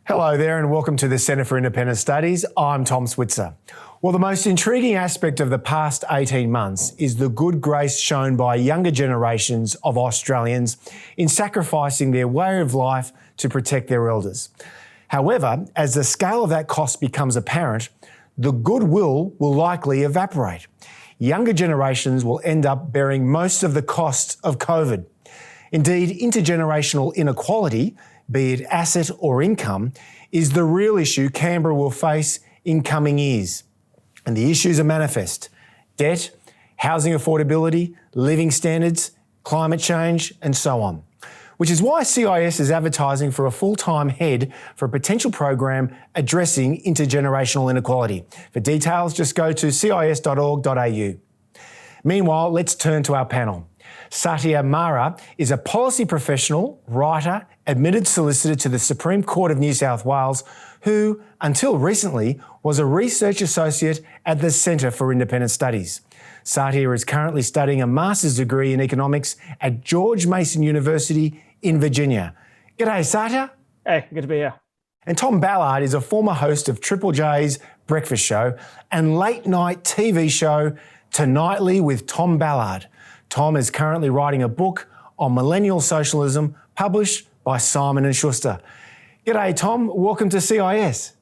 Hello there and welcome to the Centre for Independent Studies. I'm Tom Switzer. Well, the most intriguing aspect of the past 18 months is the good grace shown by younger generations of Australians in sacrificing their way of life to protect their elders. However, as the scale of that cost becomes apparent, the goodwill will likely evaporate. Younger generations will end up bearing most of the cost of COVID. Indeed, intergenerational inequality, be it asset or income, is the real issue Canberra will face in coming years. And the issues are manifest: debt, housing affordability, living standards, climate change, and so on. Which is why CIS is advertising for a full-time head for a potential program addressing intergenerational inequality. For details, just go to cis.org.au. Meanwhile, let's turn to our panel. Satya Marar is a policy professional, writer, admitted solicitor to the Supreme Court of New South Wales, who, until recently, was a research associate at the Centre for Independent Studies. Satya is currently studying a master's degree in economics at George Mason University in Virginia. G'day, Satya. Hey, good to be here. And Tom Ballard is a former host of Triple J's breakfast show and late-night TV show Tonightly with Tom Ballard. Tom is currently writing a book on millennial socialism published by Simon & Schuster. G'day, Tom. Welcome to CIS.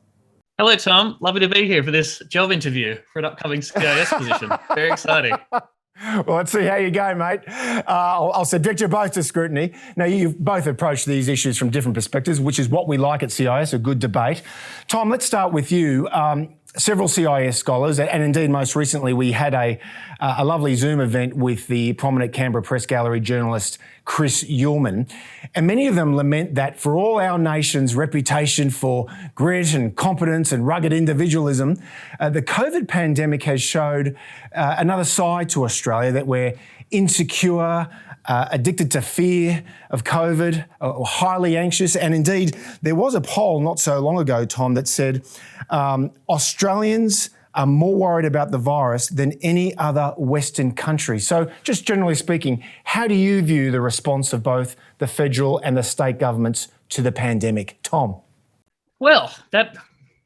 Hello, Tom. Lovely to be here for this job interview for an upcoming CIS position. Very exciting. Well, let's see how you go, mate. I'll subject you both to scrutiny. Now, you've both approached these issues from different perspectives, which is what we like at CIS, a good debate. Tom, let's start with you. Several CIS scholars, and indeed most recently we had a lovely Zoom event with the prominent Canberra Press Gallery journalist Chris Uhlmann, and many of them lament that for all our nation's reputation for grit and competence and rugged individualism, the COVID pandemic has showed another side to Australia, that we're insecure, addicted to fear of COVID, or highly anxious. And indeed, there was a poll not so long ago, Tom, that said Australians are more worried about the virus than any other Western country. So just generally speaking, how do you view the response of both the federal and the state governments to the pandemic? Tom? Well, that's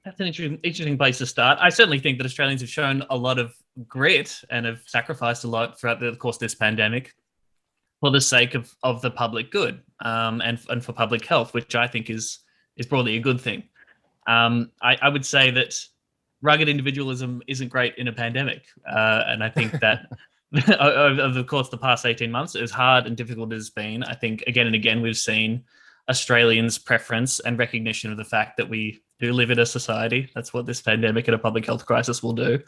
an interesting place to start. I certainly think that Australians have shown a lot of grit and have sacrificed a lot throughout the course of this pandemic for the sake of the public good and for public health, which I think is broadly a good thing. I would say that rugged individualism isn't great in a pandemic. And I think that over the course of the past 18 months, as hard and difficult as it's been, I think again and again we've seen Australians' preference and recognition of the fact that we do live in a society. That's what this pandemic and a public health crisis will do.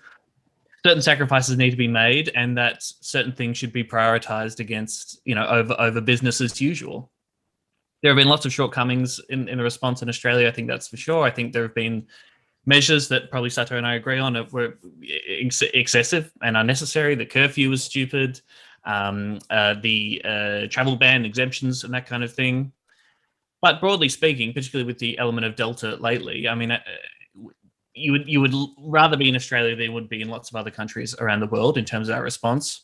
Certain sacrifices need to be made, and that certain things should be prioritized against, over business as usual. There have been lots of shortcomings in the response in Australia. I think that's for sure. I think there have been measures that probably Satya and I agree on were excessive and unnecessary. The curfew was stupid, the travel ban, exemptions and that kind of thing. But broadly speaking, particularly with the element of Delta lately, I mean, you would rather be in Australia than you would be in lots of other countries around the world in terms of our response.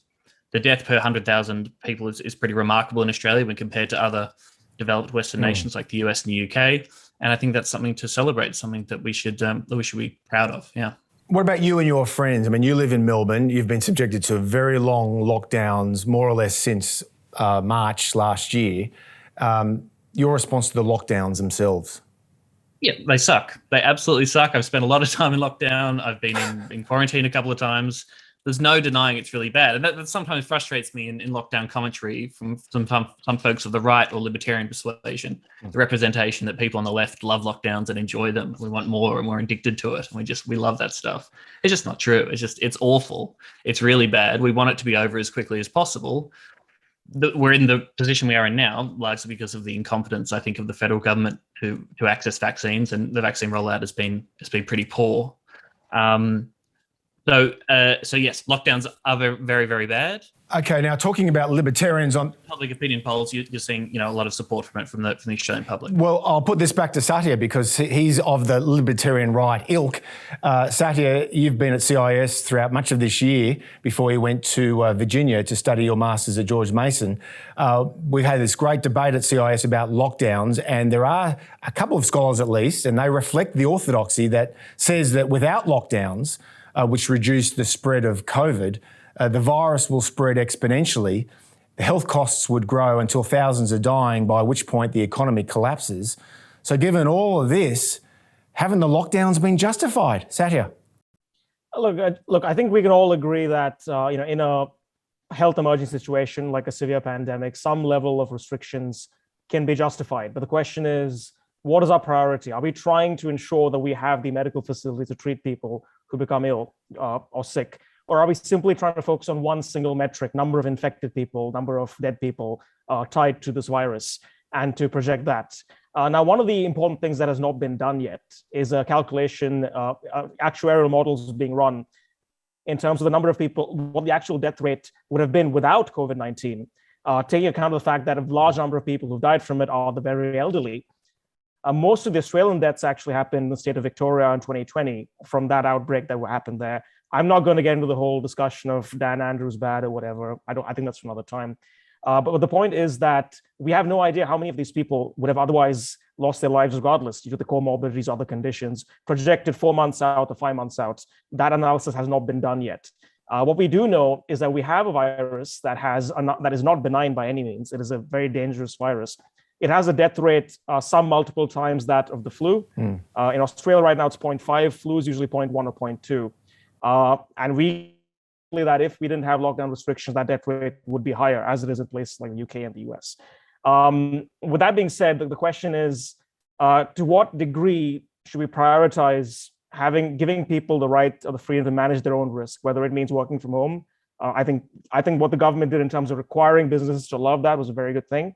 The death per 100,000 people is pretty remarkable in Australia when compared to other developed Western nations like the US and the UK. And I think that's something to celebrate, something that we should be proud of. Yeah. What about you and your friends? I mean, you live in Melbourne. You've been subjected to very long lockdowns, more or less since March last year. Your response to the lockdowns themselves? Yeah, they suck. They absolutely suck. I've spent a lot of time in lockdown. I've been in quarantine a couple of times. There's no denying it's really bad. And that sometimes frustrates me in lockdown commentary from some folks of the right or libertarian persuasion, the representation that people on the left love lockdowns and enjoy them. We want more and we're addicted to it. And we love that stuff. It's just not true. It's awful. It's really bad. We want it to be over as quickly as possible. We're in the position we are in now, largely because of the incompetence, I think, of the federal government to access vaccines, and the vaccine rollout has been pretty poor. So yes, lockdowns are very, very bad. Okay, now talking about libertarians on public opinion polls, you're seeing a lot of support from it from the Australian public. Well, I'll put this back to Satya because he's of the libertarian right ilk. Satya, you've been at CIS throughout much of this year before you went to Virginia to study your masters at George Mason. We've had this great debate at CIS about lockdowns, and there are a couple of scholars at least, and they reflect the orthodoxy that says that without lockdowns, which reduce the spread of COVID, the virus will spread exponentially. The health costs would grow until thousands are dying, by which point the economy collapses. So given all of this, haven't the lockdowns been justified? Satya? Look, I think we can all agree that in a health emergency situation like a severe pandemic, some level of restrictions can be justified. But the question is, what is our priority? Are we trying to ensure that we have the medical facility to treat people who become ill or sick? Or are we simply trying to focus on one single metric, number of infected people, number of dead people tied to this virus, and to project that? Now, one of the important things that has not been done yet is a calculation, actuarial models being run in terms of the number of people, what the actual death rate would have been without COVID-19, taking account of the fact that a large number of people who died from it are the very elderly. Most of the Australian deaths actually happened in the state of Victoria in 2020 from that outbreak that happened there. I'm not going to get into the whole discussion of Dan Andrews bad or whatever. I think that's for another time. But the point is that we have no idea how many of these people would have otherwise lost their lives regardless due to the comorbidities, other conditions, projected 4 months out or 5 months out. That analysis has not been done yet. What we do know is that we have a virus that is not benign by any means. It is a very dangerous virus. It has a death rate some multiple times that of the flu. In Australia right now, it's 0.5. Flu is usually 0.1 or 0.2. And we believe that if we didn't have lockdown restrictions, that death rate would be higher, as it is in places like the UK and the US. With that being said, the question is, to what degree should we prioritize giving people the right or the freedom to manage their own risk, whether it means working from home? I think what the government did in terms of requiring businesses to allow that was a very good thing.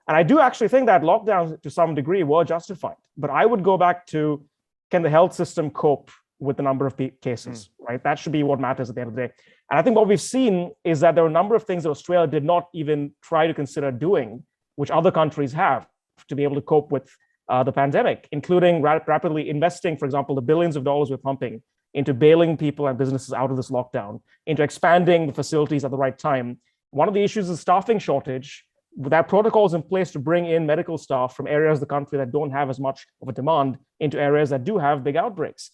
And I do actually think that lockdowns to some degree were justified. But I would go back to, can the health system cope with the number of cases, right? That should be what matters at the end of the day. And I think what we've seen is that there are a number of things that Australia did not even try to consider doing, which other countries have to be able to cope with the pandemic, including rapidly investing, for example, the billions of dollars we're pumping into bailing people and businesses out of this lockdown, into expanding the facilities at the right time. One of the issues is staffing shortage. That protocols in place to bring in medical staff from areas of the country that don't have as much of a demand into areas that do have big outbreaks.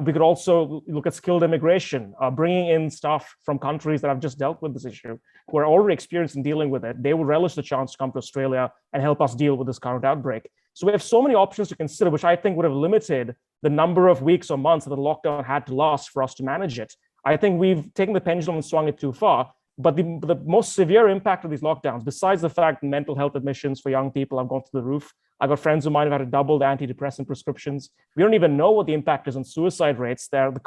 We could also look at skilled immigration, bringing in staff from countries that have just dealt with this issue, who are already experienced in dealing with it. They would relish the chance to come to Australia and help us deal with this current outbreak. So we have so many options to consider, which I think would have limited the number of weeks or months that the lockdown had to last for us to manage it. I think we've taken the pendulum and swung it too far. But the most severe impact of these lockdowns, besides the fact that mental health admissions for young people have gone through the roof, I've got friends of mine who've had to double the antidepressant prescriptions. We don't even know what the impact is on suicide rates. The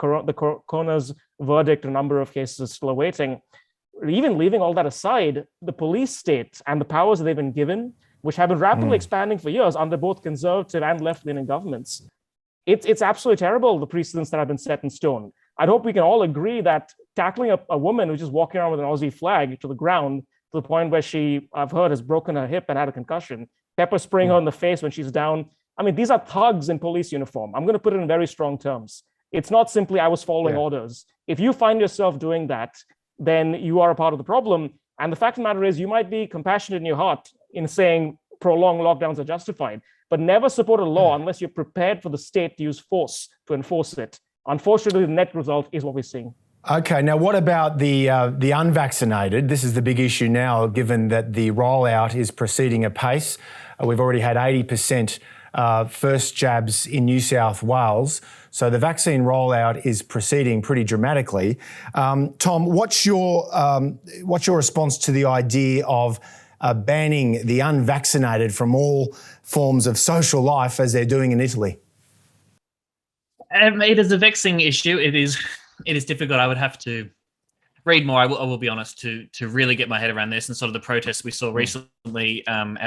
coroner's verdict, a number of cases is still awaiting. Even leaving all that aside, the police state and the powers that they've been given, which have been rapidly expanding for years under both conservative and left-leaning governments, it's absolutely terrible, the precedents that have been set in stone. I'd hope we can all agree that tackling a woman who's just walking around with an Aussie flag to the ground to the point where I've heard, has broken her hip and had a concussion, pepper spraying her in the face when she's down. I mean, these are thugs in police uniform. I'm going to put it in very strong terms. It's not simply I was following orders. If you find yourself doing that, then you are a part of the problem. And the fact of the matter is, you might be compassionate in your heart in saying prolonged lockdowns are justified, but never support a law unless you're prepared for the state to use force to enforce it. Unfortunately, the net result is what we're seeing. Okay, now what about the unvaccinated? This is the big issue now, given that the rollout is proceeding apace. We've already had 80% first jabs in New South Wales, so the vaccine rollout is proceeding pretty dramatically. Tom, what's your response to the idea of banning the unvaccinated from all forms of social life, as they're doing in Italy? It is a vexing issue. It is difficult. I would have to read more. I will be honest to really get my head around this. And sort of the protests we saw recently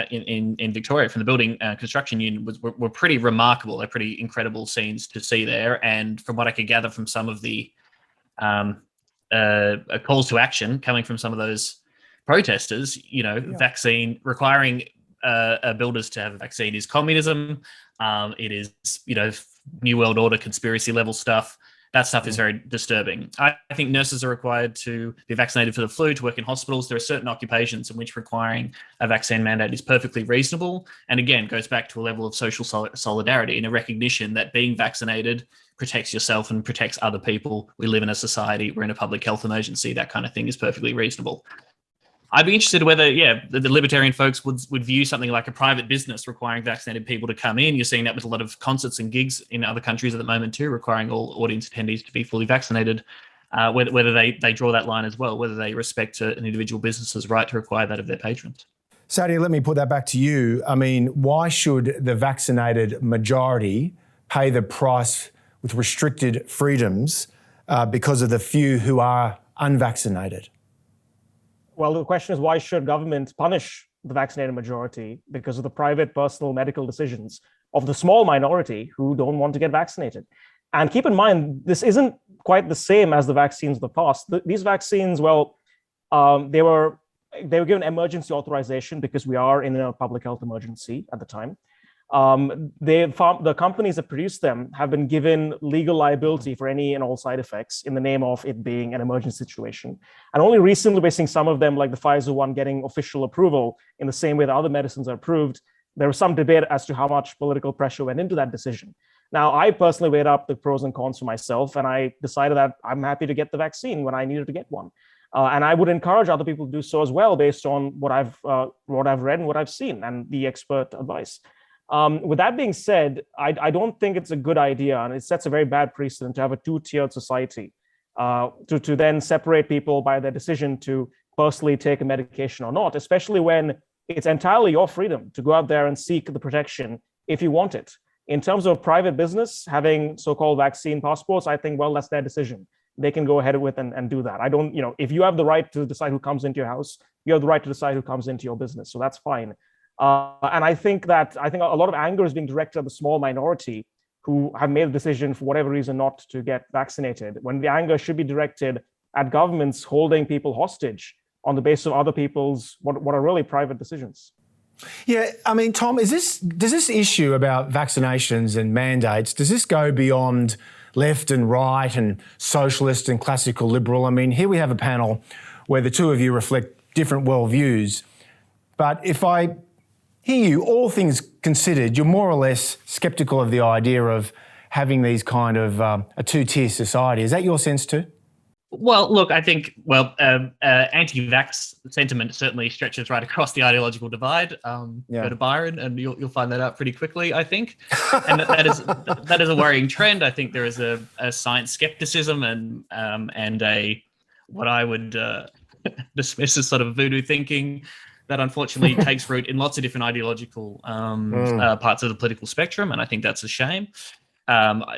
in Victoria from the building construction union were pretty remarkable. They're pretty incredible scenes to see there. And from what I could gather from some of the calls to action coming from some of those protesters, vaccine requiring builders to have a vaccine is communism. It is, New World Order conspiracy level stuff. That stuff is very disturbing. I think nurses are required to be vaccinated for the flu, to work in hospitals. There are certain occupations in which requiring a vaccine mandate is perfectly reasonable. And again, goes back to a level of social solidarity and a recognition that being vaccinated protects yourself and protects other people. We live in a society, we're in a public health emergency, that kind of thing is perfectly reasonable. I'd be interested whether, the libertarian folks would view something like a private business requiring vaccinated people to come in. You're seeing that with a lot of concerts and gigs in other countries at the moment too, requiring all audience attendees to be fully vaccinated. Whether they draw that line as well, whether they respect an individual business's right to require that of their patrons. Satya, let me put that back to you. I mean, why should the vaccinated majority pay the price with restricted freedoms because of the few who are unvaccinated? Well, the question is, why should government punish the vaccinated majority because of the private personal medical decisions of the small minority who don't want to get vaccinated? And keep in mind, this isn't quite the same as the vaccines of the past. These vaccines, they were given emergency authorization because we are in a public health emergency at the time. The companies that produce them have been given legal liability for any and all side effects in the name of it being an emergency situation. And only recently we're seeing some of them, like the Pfizer one, getting official approval in the same way that other medicines are approved. There was some debate as to how much political pressure went into that decision. Now, I personally weighed up the pros and cons for myself, and I decided that I'm happy to get the vaccine when I needed to get one. And I would encourage other people to do so as well, based on what I've read and what I've seen and the expert advice. With that being said, I don't think it's a good idea, and it sets a very bad precedent to have a two-tiered society, to then separate people by their decision to personally take a medication or not, especially when it's entirely your freedom to go out there and seek the protection if you want it. In terms of private business having so-called vaccine passports, I think, well, that's their decision. They can go ahead with and do that. I don't, if you have the right to decide who comes into your house, you have the right to decide who comes into your business. So that's fine. And I think a lot of anger is being directed at the small minority who have made a decision for whatever reason not to get vaccinated, when the anger should be directed at governments holding people hostage on the basis of other people's what are really private decisions. Yeah, I mean, Tom, does this issue about vaccinations and mandates, does this go beyond left and right and socialist and classical liberal? I mean, here we have a panel where the two of you reflect different worldviews, but if I hear you, all things considered, you're more or less sceptical of the idea of having these kind of a two-tier society. Is that your sense too? Well, look, I think, anti-vax sentiment certainly stretches right across the ideological divide. Go to Byron and you'll find that out pretty quickly, I think. And that is a worrying trend. I think there is a science skepticism and a what I would dismiss as sort of voodoo thinking that unfortunately takes root in lots of different ideological parts of the political spectrum, and I think that's a shame.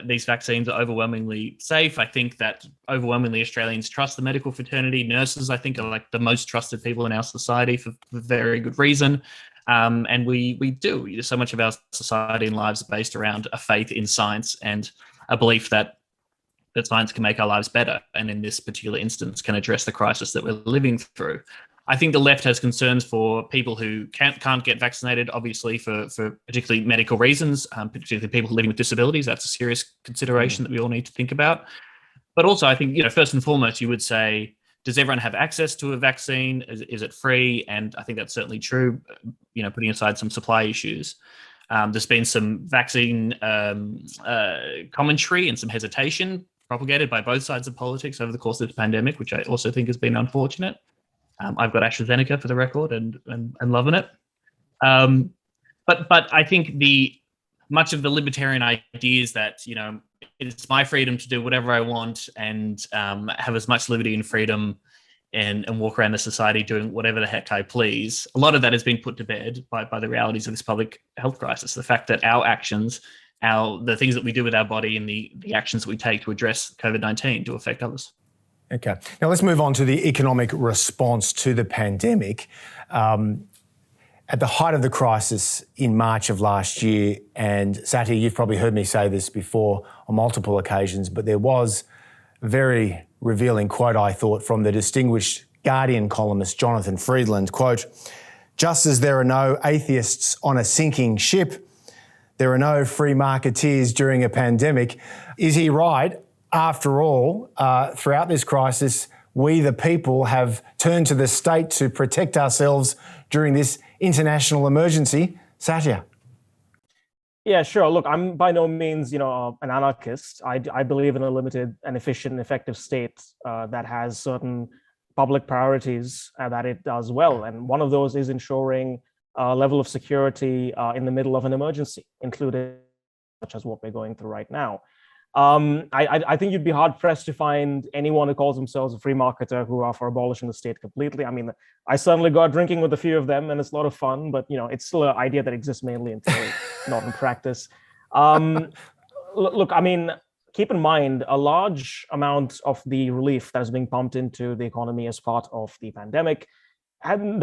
These vaccines are overwhelmingly safe. I think that overwhelmingly Australians trust the medical fraternity. Nurses, I think, are like the most trusted people in our society for very good reason. And we do. So much of our society and lives are based around a faith in science and a belief that science can make our lives better, and in this particular instance can address the crisis that we're living through. I think the left has concerns for people who can't get vaccinated, obviously for particularly medical reasons, particularly people living with disabilities. That's a serious consideration that we all need to think about. But also, I think, first and foremost, you would say, does everyone have access to a vaccine? Is it free? And I think that's certainly true, putting aside some supply issues. There's been some vaccine commentary and some hesitation propagated by both sides of politics over the course of this pandemic, which I also think has been unfortunate. I've got AstraZeneca for the record and loving it. But I think much of the libertarian ideas that, it's my freedom to do whatever I want and have as much liberty and freedom and walk around the society doing whatever the heck I please. A lot of that has been put to bed by the realities of this public health crisis. The fact that our actions, the things that we do with our body and the actions that we take to address COVID-19 do affect others. Okay. Now let's move on to the economic response to the pandemic. At the height of the crisis in March of last year, and Satya, you've probably heard me say this before on multiple occasions, but there was a very revealing quote, I thought, from the distinguished Guardian columnist Jonathan Freedland, quote, "Just as there are no atheists on a sinking ship, there are no free marketeers during a pandemic." Is he right? After all, throughout this crisis, we the people have turned to the state to protect ourselves during this international emergency. Satya. Yeah, sure. Look, I'm by no means, an anarchist. I believe in a limited and efficient and effective state that has certain public priorities that it does well. And one of those is ensuring a level of security in the middle of an emergency, including such as what we're going through right now. I think you'd be hard pressed to find anyone who calls themselves a free marketer who are for abolishing the state completely. I mean, I certainly got drinking with a few of them, and it's a lot of fun. But it's still an idea that exists mainly in theory, not in practice. Look, I mean, keep in mind a large amount of the relief that is being pumped into the economy as part of the pandemic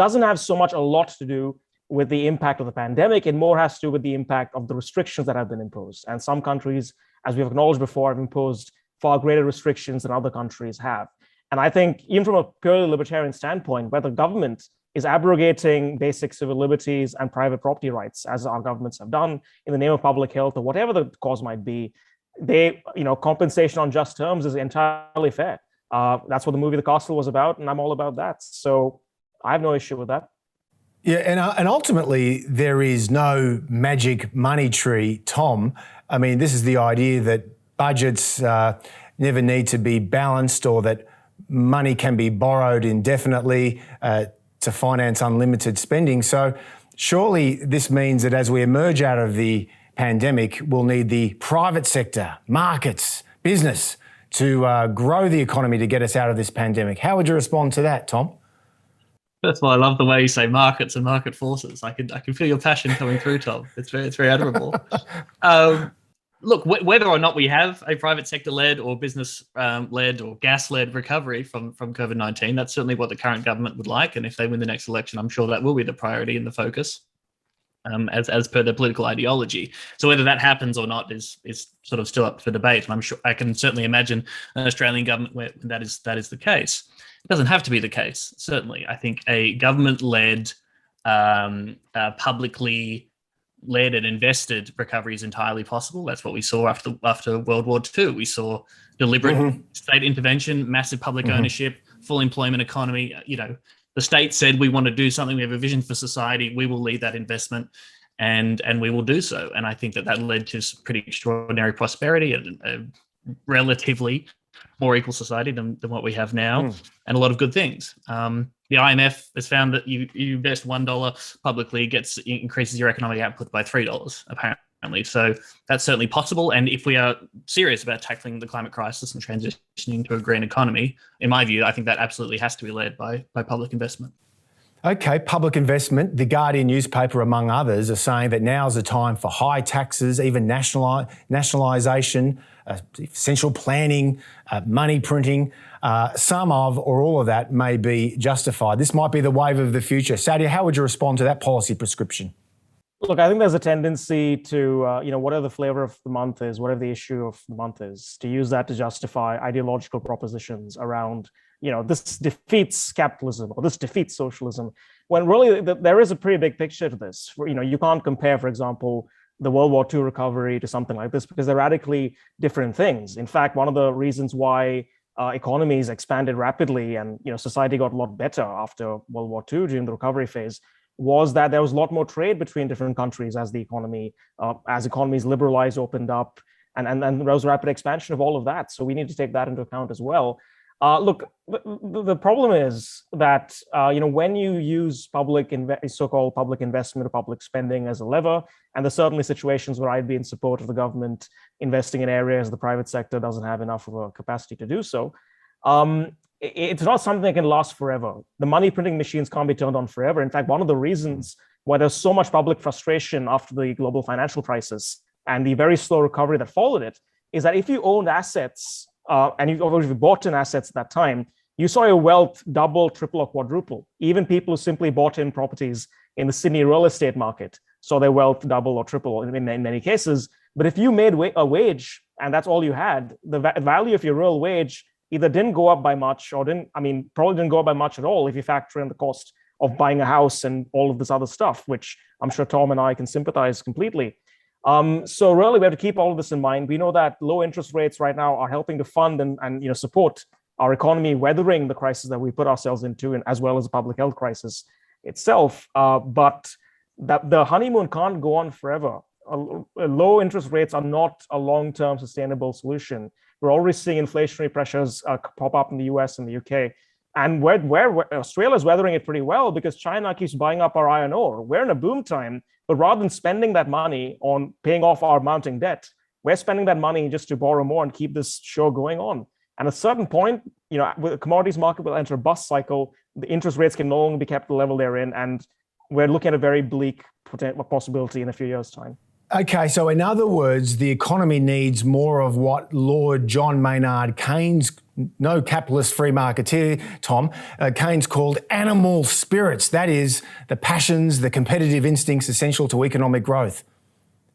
doesn't have so much a lot to do with the impact of the pandemic. It more has to do with the impact of the restrictions that have been imposed. And some countries, as we've acknowledged before, have imposed far greater restrictions than other countries have. And I think even from a purely libertarian standpoint, where the government is abrogating basic civil liberties and private property rights, as our governments have done in the name of public health or whatever the cause might be, compensation on just terms is entirely fair. That's what the movie The Castle was about, and I'm all about that. So I have no issue with that. Yeah, and ultimately there is no magic money tree, Tom. I mean, this is the idea that budgets never need to be balanced, or that money can be borrowed indefinitely to finance unlimited spending. So surely this means that as we emerge out of the pandemic, we'll need the private sector, markets, business to grow the economy to get us out of this pandemic. How would you respond to that, Tom? First of all, I love the way you say markets and market forces. I can feel your passion coming through, Tom. It's very admirable. Look, whether or not we have a private sector-led or business-led or gas-led recovery from COVID-19, that's certainly what the current government would like. And if they win the next election, I'm sure that will be the priority and the focus, as per their political ideology. So whether that happens or not is sort of still up for debate. And I'm sure I can certainly imagine an Australian government where that is the case. It doesn't have to be the case, certainly. I think a government-led, publicly led and invested recovery is entirely possible. That's what we saw after World War II. We saw deliberate state intervention, massive public ownership, full employment economy. The state said, we want to do something. We have a vision for society. We will lead that investment, and we will do so. And I think that led to some pretty extraordinary prosperity and a relatively more equal society than what we have now, and a lot of good things. The IMF has found that you invest $1 publicly increases your economic output by $3, apparently. So that's certainly possible. And if we are serious about tackling the climate crisis and transitioning to a green economy, in my view, I think that absolutely has to be led by public investment. Okay, public investment. The Guardian newspaper, among others, are saying that now's the time for high taxes, even nationalisation, essential planning, money printing. Some of or all of that may be justified. This might be the wave of the future. Satya, how would you respond to that policy prescription? Look, I think there's a tendency to, whatever the flavor of the month is, whatever the issue of the month is, to use that to justify ideological propositions around, this defeats capitalism or this defeats socialism, when really there is a pretty big picture to this. You can't compare, for example, the World War II recovery to something like this because they're radically different things. In fact, one of the reasons why economies expanded rapidly and society got a lot better after World War II during the recovery phase was that there was a lot more trade between different countries as economies liberalized, opened up, and there was rapid expansion of all of that. So we need to take that into account as well. Look, the problem is that when you use so-called public investment or public spending as a lever, and there's certainly situations where I'd be in support of the government investing in areas the private sector doesn't have enough of a capacity to do so. It's not something that can last forever. The money printing machines can't be turned on forever. In fact, one of the reasons why there's so much public frustration after the global financial crisis and the very slow recovery that followed it is that if you owned assets and you've bought in assets at that time, you saw your wealth double, triple, or quadruple. Even people who simply bought in properties in the Sydney real estate market saw their wealth double or triple in many cases. But if you made a wage and that's all you had, the value of your real wage either didn't go up by much or probably didn't go up by much at all if you factor in the cost of buying a house and all of this other stuff, which I'm sure Tom and I can sympathize completely. So really, we have to keep all of this in mind. We know that low interest rates right now are helping to fund and support our economy weathering the crisis that we put ourselves into, and as well as the public health crisis itself. But that the honeymoon can't go on forever. Low interest rates are not a long-term sustainable solution. We're already seeing inflationary pressures pop up in the US and the UK. And where Australia's weathering it pretty well because China keeps buying up our iron ore. We're in a boom time, but rather than spending that money on paying off our mounting debt, we're spending that money just to borrow more and keep this show going on. And at a certain point, the commodities market will enter a bust cycle. The interest rates can no longer be kept at the level they're in, and we're looking at a very bleak possibility in a few years' time. Okay, so in other words, the economy needs more of what Lord John Maynard Keynes, no capitalist free-marketeer, Tom, Keynes called animal spirits. That is, the passions, the competitive instincts essential to economic growth.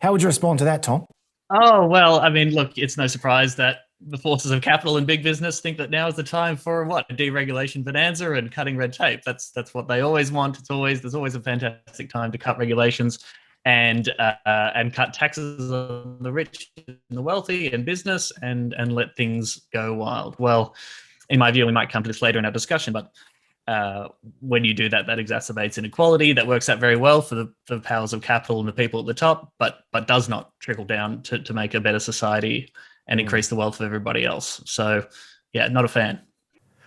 How would you respond to that, Tom? Oh, well, I mean, look, it's no surprise that the forces of capital and big business think that now is the time for a deregulation bonanza and cutting red tape. That's what they always want. There's always a fantastic time to cut regulations and cut taxes on the rich and the wealthy and business and let things go wild. Well, in my view, we might come to this later in our discussion, but when you do that, that exacerbates inequality. That works out very well for the powers of capital and the people at the top, but does not trickle down to make a better society and increase the wealth of everybody else. So, yeah, not a fan.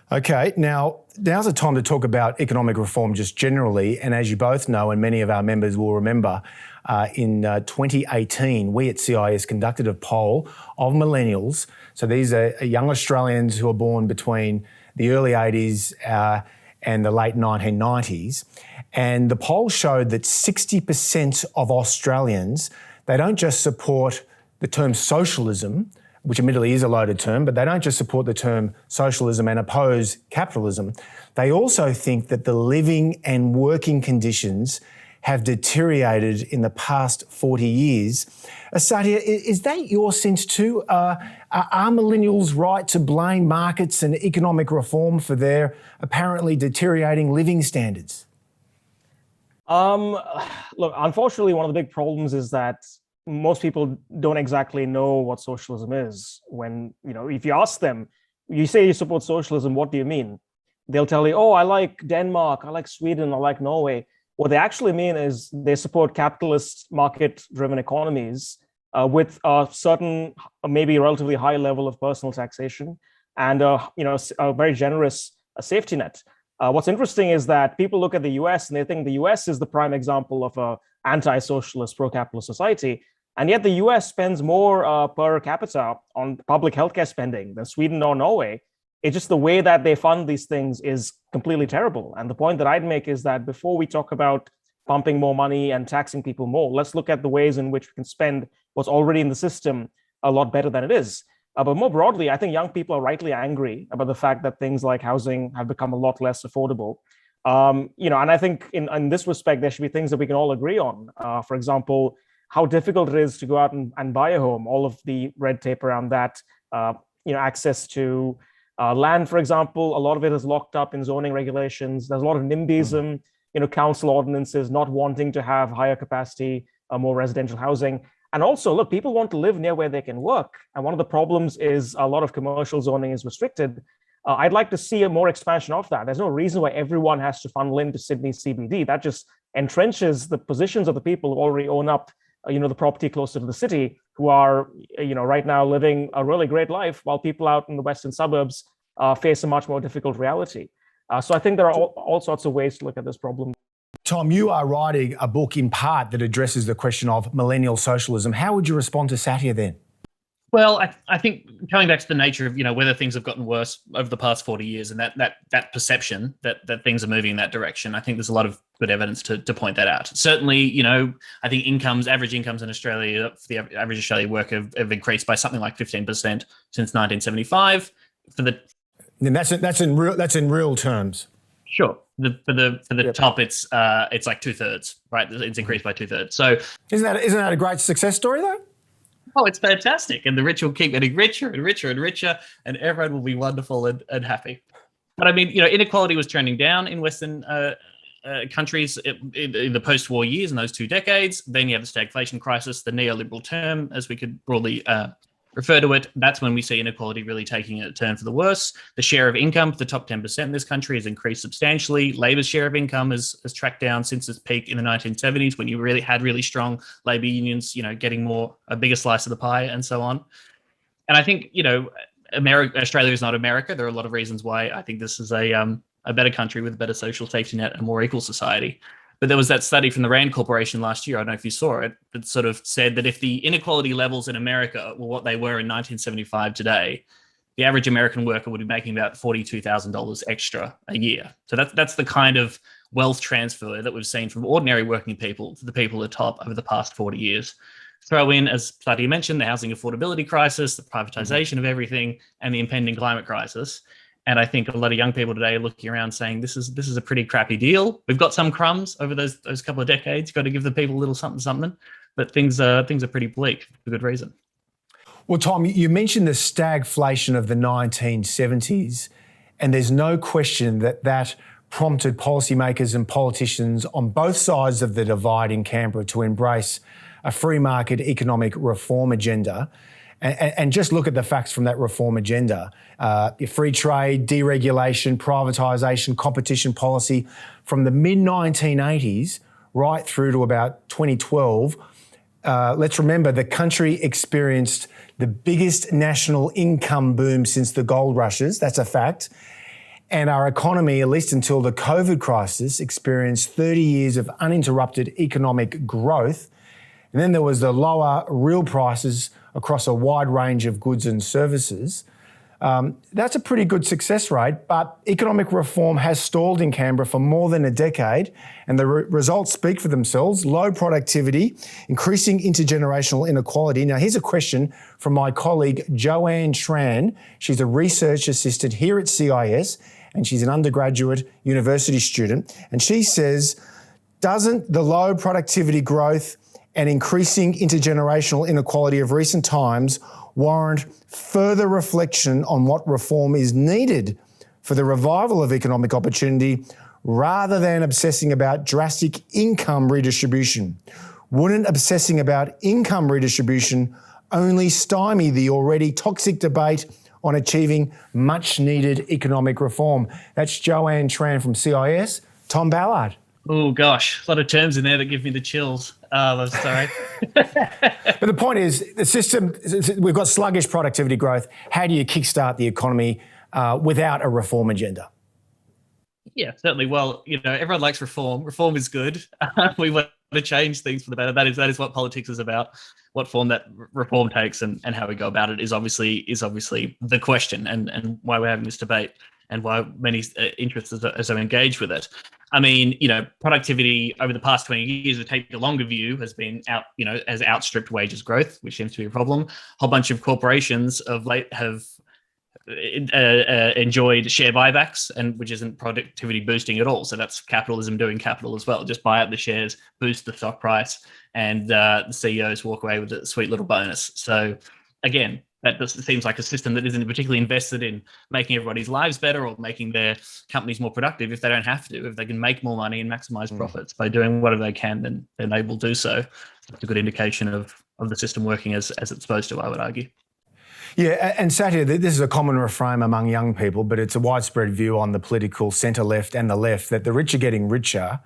Okay, now's the time to talk about economic reform just generally. And as you both know, and many of our members will remember, in 2018, we at CIS conducted a poll of millennials. So these are young Australians who are born between the early 80s and the late 1990s. And the poll showed that 60% of Australians, they don't just support the term socialism, which admittedly is a loaded term, but they don't just support the term socialism and oppose capitalism. They also think that the living and working conditions have deteriorated in the past 40 years. Satya, is that your sense too? Are millennials right to blame markets and economic reform for their apparently deteriorating living standards? Look, unfortunately, one of the big problems is that most people don't exactly know what socialism is. When, if you ask them, you say you support socialism, what do you mean? They'll tell you, oh, I like Denmark, I like Sweden, I like Norway. What they actually mean is they support capitalist market-driven economies with a certain, maybe relatively high level of personal taxation and a very generous safety net. What's interesting is that people look at the US and they think the US is the prime example of a anti-socialist, pro-capitalist society. And yet the US spends more per capita on public healthcare spending than Sweden or Norway. It's just the way that they fund these things is completely terrible. And the point that I'd make is that before we talk about pumping more money and taxing people more, let's look at the ways in which we can spend what's already in the system a lot better than it is. But more broadly, I think young people are rightly angry about the fact that things like housing have become a lot less affordable. And I think in this respect, there should be things that we can all agree on. For example, how difficult it is to go out and buy a home, all of the red tape around that, access to land, for example, a lot of it is locked up in zoning regulations. There's a lot of NIMBYism, council ordinances not wanting to have higher capacity, more residential housing. And also, look, people want to live near where they can work. And one of the problems is a lot of commercial zoning is restricted. I'd like to see a more expansion of that. There's no reason why everyone has to funnel into Sydney CBD. That just entrenches the positions of the people who already own up the property closer to the city, who are, right now living a really great life, while people out in the western suburbs face a much more difficult reality. So I think there are all sorts of ways to look at this problem. Tom, you are writing a book in part that addresses the question of millennial socialism. How would you respond to Satya then? Well, I think coming back to the nature of whether things have gotten worse over the past 40 years and that perception that things are moving in that direction, I think there's a lot of good evidence to point that out. Certainly, I think average incomes in Australia, for the average Australian worker, have increased by something like 15% since 1975. And that's in real terms. Sure. For the top, it's like 2/3, right? It's increased by 2/3. So isn't that a great success story though? Oh, it's fantastic. And the rich will keep getting richer and richer and richer, and everyone will be wonderful and happy. But I mean, inequality was trending down in Western countries in the post-war years, in those 2 decades. Then you have the stagflation crisis, the neoliberal term, as we could broadly refer to it. That's when we see inequality really taking a turn for the worse. The share of income for the top 10% in this country has increased substantially. Labor's share of income has tracked down since its peak in the 1970s, when you really had really strong labor unions, getting a bigger slice of the pie and so on. And I think, Australia is not America. There are a lot of reasons why I think this is a better country with a better social safety net and a more equal society. But there was that study from the Rand Corporation last year, I don't know if you saw it, that sort of said that if the inequality levels in America were what they were in 1975 today, the average American worker would be making about $42,000 extra a year. So that's the kind of wealth transfer that we've seen from ordinary working people to the people at the top over the past 40 years. Throw in, as Satya mentioned, the housing affordability crisis, the privatization of everything, and the impending climate crisis. And I think a lot of young people today are looking around saying, this is a pretty crappy deal. We've got some crumbs over those couple of decades. You've got to give the people a little something. But things are pretty bleak for good reason. Well, Tom, you mentioned the stagflation of the 1970s, and there's no question that prompted policymakers and politicians on both sides of the divide in Canberra to embrace a free market economic reform agenda. And just look at the facts from that reform agenda. Free trade, deregulation, privatisation, competition policy from the mid-1980s right through to about 2012. Let's remember the country experienced the biggest national income boom since the gold rushes. That's a fact. And our economy, at least until the COVID crisis, experienced 30 years of uninterrupted economic growth. And then there was the lower real prices across a wide range of goods and services. That's a pretty good success rate, but economic reform has stalled in Canberra for more than a decade, and the results speak for themselves. Low productivity, increasing intergenerational inequality. Now, here's a question from my colleague, Joanne Tran. She's a research assistant here at CIS, and she's an undergraduate university student. And she says, doesn't the low productivity growth and increasing intergenerational inequality of recent times warrant further reflection on what reform is needed for the revival of economic opportunity rather than obsessing about drastic income redistribution? Wouldn't obsessing about income redistribution only stymie the already toxic debate on achieving much needed economic reform? That's Joanne Tran from CIS. Tom Ballard. Oh gosh, a lot of terms in there that give me the chills. I'm sorry. But the point is, the system, we've got sluggish productivity growth. How do you kickstart the economy without a reform agenda? Yeah, certainly. Well, everyone likes reform. Reform is good. We want to change things for the better. That is what politics is about. What form that reform takes and how we go about it is obviously the question, and why we're having this debate and why many interests are so engaged with it. I mean, productivity over the past 20 years, to take a longer view, has been has outstripped wages growth, which seems to be a problem. A whole bunch of corporations of late have enjoyed share buybacks, and which isn't productivity boosting at all. So that's capitalism doing capital as well. Just buy out the shares, boost the stock price, and the CEOs walk away with a sweet little bonus. So again, that just seems like a system that isn't particularly invested in making everybody's lives better or making their companies more productive if they don't have to. If they can make more money and maximize profits by doing whatever they can, then they will do so. It's a good indication of the system working as it's supposed to, I would argue. Yeah, and Satya, this is a common refrain among young people, but it's a widespread view on the political centre-left and the left that the rich are getting richer.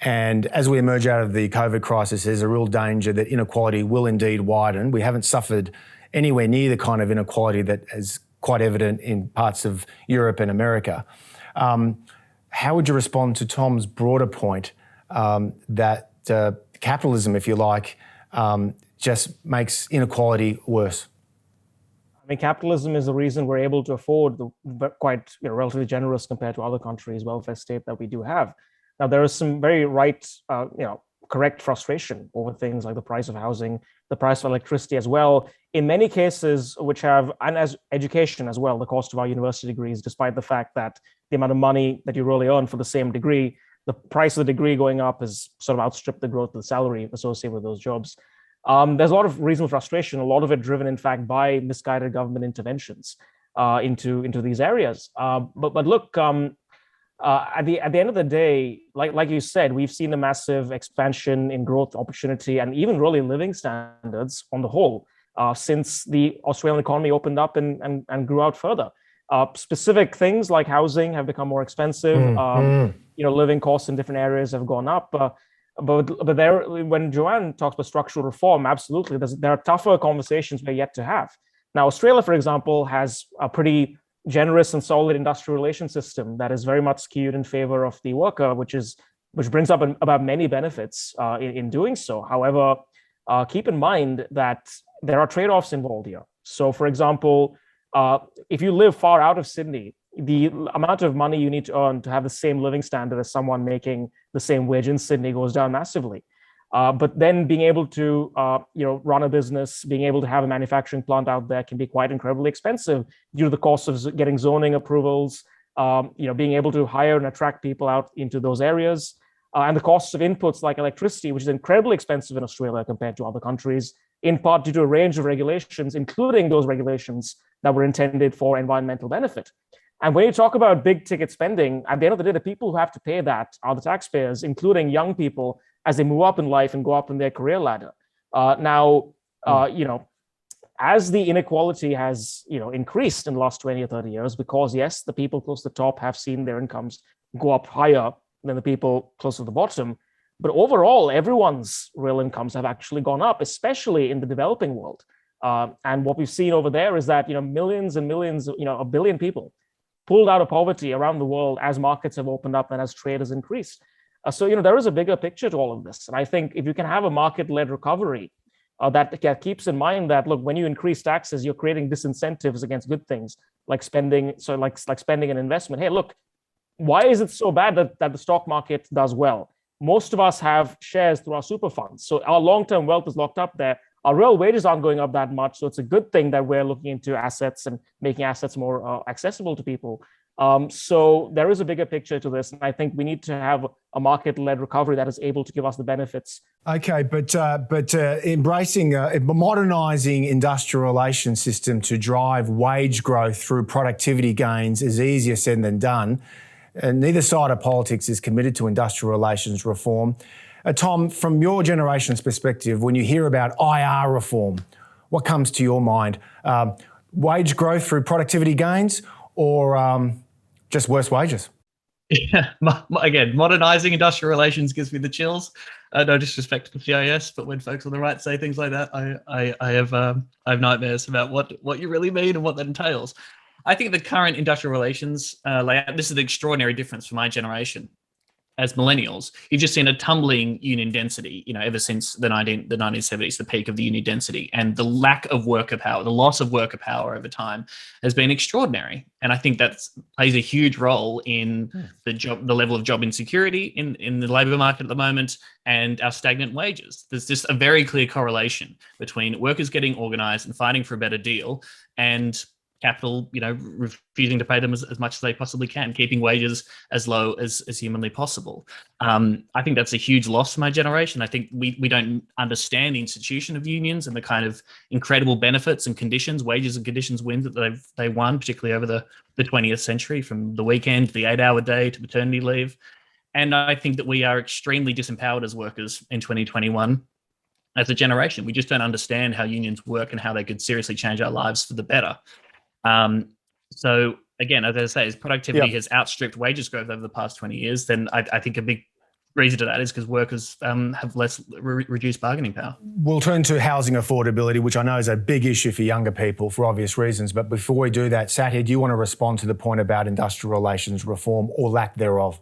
And as we emerge out of the COVID crisis, there's a real danger that inequality will indeed widen. We haven't suffered anywhere near the kind of inequality that is quite evident in parts of Europe and America. How would you respond to Tom's broader point that capitalism, if you like, just makes inequality worse? I mean, capitalism is the reason we're able to afford the quite relatively generous compared to other countries welfare state that we do have. Now, there is some very correct frustration over things like the price of housing, the price of electricity as well. In many cases, which have, and as education as well, the cost of our university degrees, despite the fact that the amount of money that you really earn for the same degree, the price of the degree going up has sort of outstripped the growth of the salary associated with those jobs. There's a lot of reasonable frustration, a lot of it driven, in fact, by misguided government interventions into these areas. But look, at the end of the day, like you said, we've seen a massive expansion in growth opportunity and even really living standards on the whole since the Australian economy opened up and grew out further. Specific things like housing have become more expensive. Living costs in different areas have gone up. But there, when Joanne talks about structural reform, absolutely, there are tougher conversations we're yet to have. Now, Australia, for example, has a pretty generous and solid industrial relations system that is very much skewed in favor of the worker, which brings up about many benefits in doing so. However, keep in mind that there are trade-offs involved here. So, for example, if you live far out of Sydney, the amount of money you need to earn to have the same living standard as someone making the same wage in Sydney goes down massively. But then being able to run a business, being able to have a manufacturing plant out there can be quite incredibly expensive due to the cost of getting zoning approvals, being able to hire and attract people out into those areas, and the costs of inputs like electricity, which is incredibly expensive in Australia compared to other countries, in part due to a range of regulations, including those regulations that were intended for environmental benefit. And when you talk about big ticket spending, at the end of the day, the people who have to pay that are the taxpayers, including young people as they move up in life and go up in their career ladder. As the inequality has increased in the last 20 or 30 years, because yes, the people close to the top have seen their incomes go up higher than the people close to the bottom. But overall, everyone's real incomes have actually gone up, especially in the developing world. And what we've seen over there is that millions and millions, a billion people pulled out of poverty around the world as markets have opened up and as trade has increased. So there is a bigger picture to all of this. And I think if you can have a market-led recovery that keeps in mind that, look, when you increase taxes, you're creating disincentives against good things like spending. So like spending and investment. Hey, look, why is it so bad that the stock market does well? Most of us have shares through our super funds. So our long-term wealth is locked up there. Our real wages aren't going up that much. So it's a good thing that we're looking into assets and making assets more accessible to people. So there is a bigger picture to this. And I think we need to have a market-led recovery that is able to give us the benefits. Okay, but embracing, modernising industrial relations system to drive wage growth through productivity gains is easier said than done. And neither side of politics is committed to industrial relations reform. Tom, from your generation's perspective, when you hear about IR reform, what comes to your mind? Wage growth through productivity gains or just worse wages? Yeah, again, modernising industrial relations gives me the chills. No disrespect to the CIS, but when folks on the right say things like that, I have nightmares about what you really mean and what that entails. I think the current industrial relations layout, this is an extraordinary difference for my generation. As millennials, you've just seen a tumbling union density, ever since the 1970s, the peak of the union density, and the lack of worker power, the loss of worker power over time has been extraordinary. And I think that plays a huge role in the level of job insecurity in the labour market at the moment and our stagnant wages. There's just a very clear correlation between workers getting organised and fighting for a better deal and capital, refusing to pay them as much as they possibly can, keeping wages as low as humanly possible. I think that's a huge loss for my generation. I think we don't understand the institution of unions and the kind of incredible benefits and conditions, wages and conditions wins that they won, particularly over the 20th century, from the weekend, the 8-hour day to maternity leave. And I think that we are extremely disempowered as workers in 2021 as a generation. We just don't understand how unions work and how they could seriously change our lives for the better. So again, as I say, as productivity has outstripped wages growth over the past 20 years, then I think a big reason to that is because workers have less reduced bargaining power. We'll turn to housing affordability, which I know is a big issue for younger people for obvious reasons. But before we do that, Satya, do you want to respond to the point about industrial relations reform or lack thereof?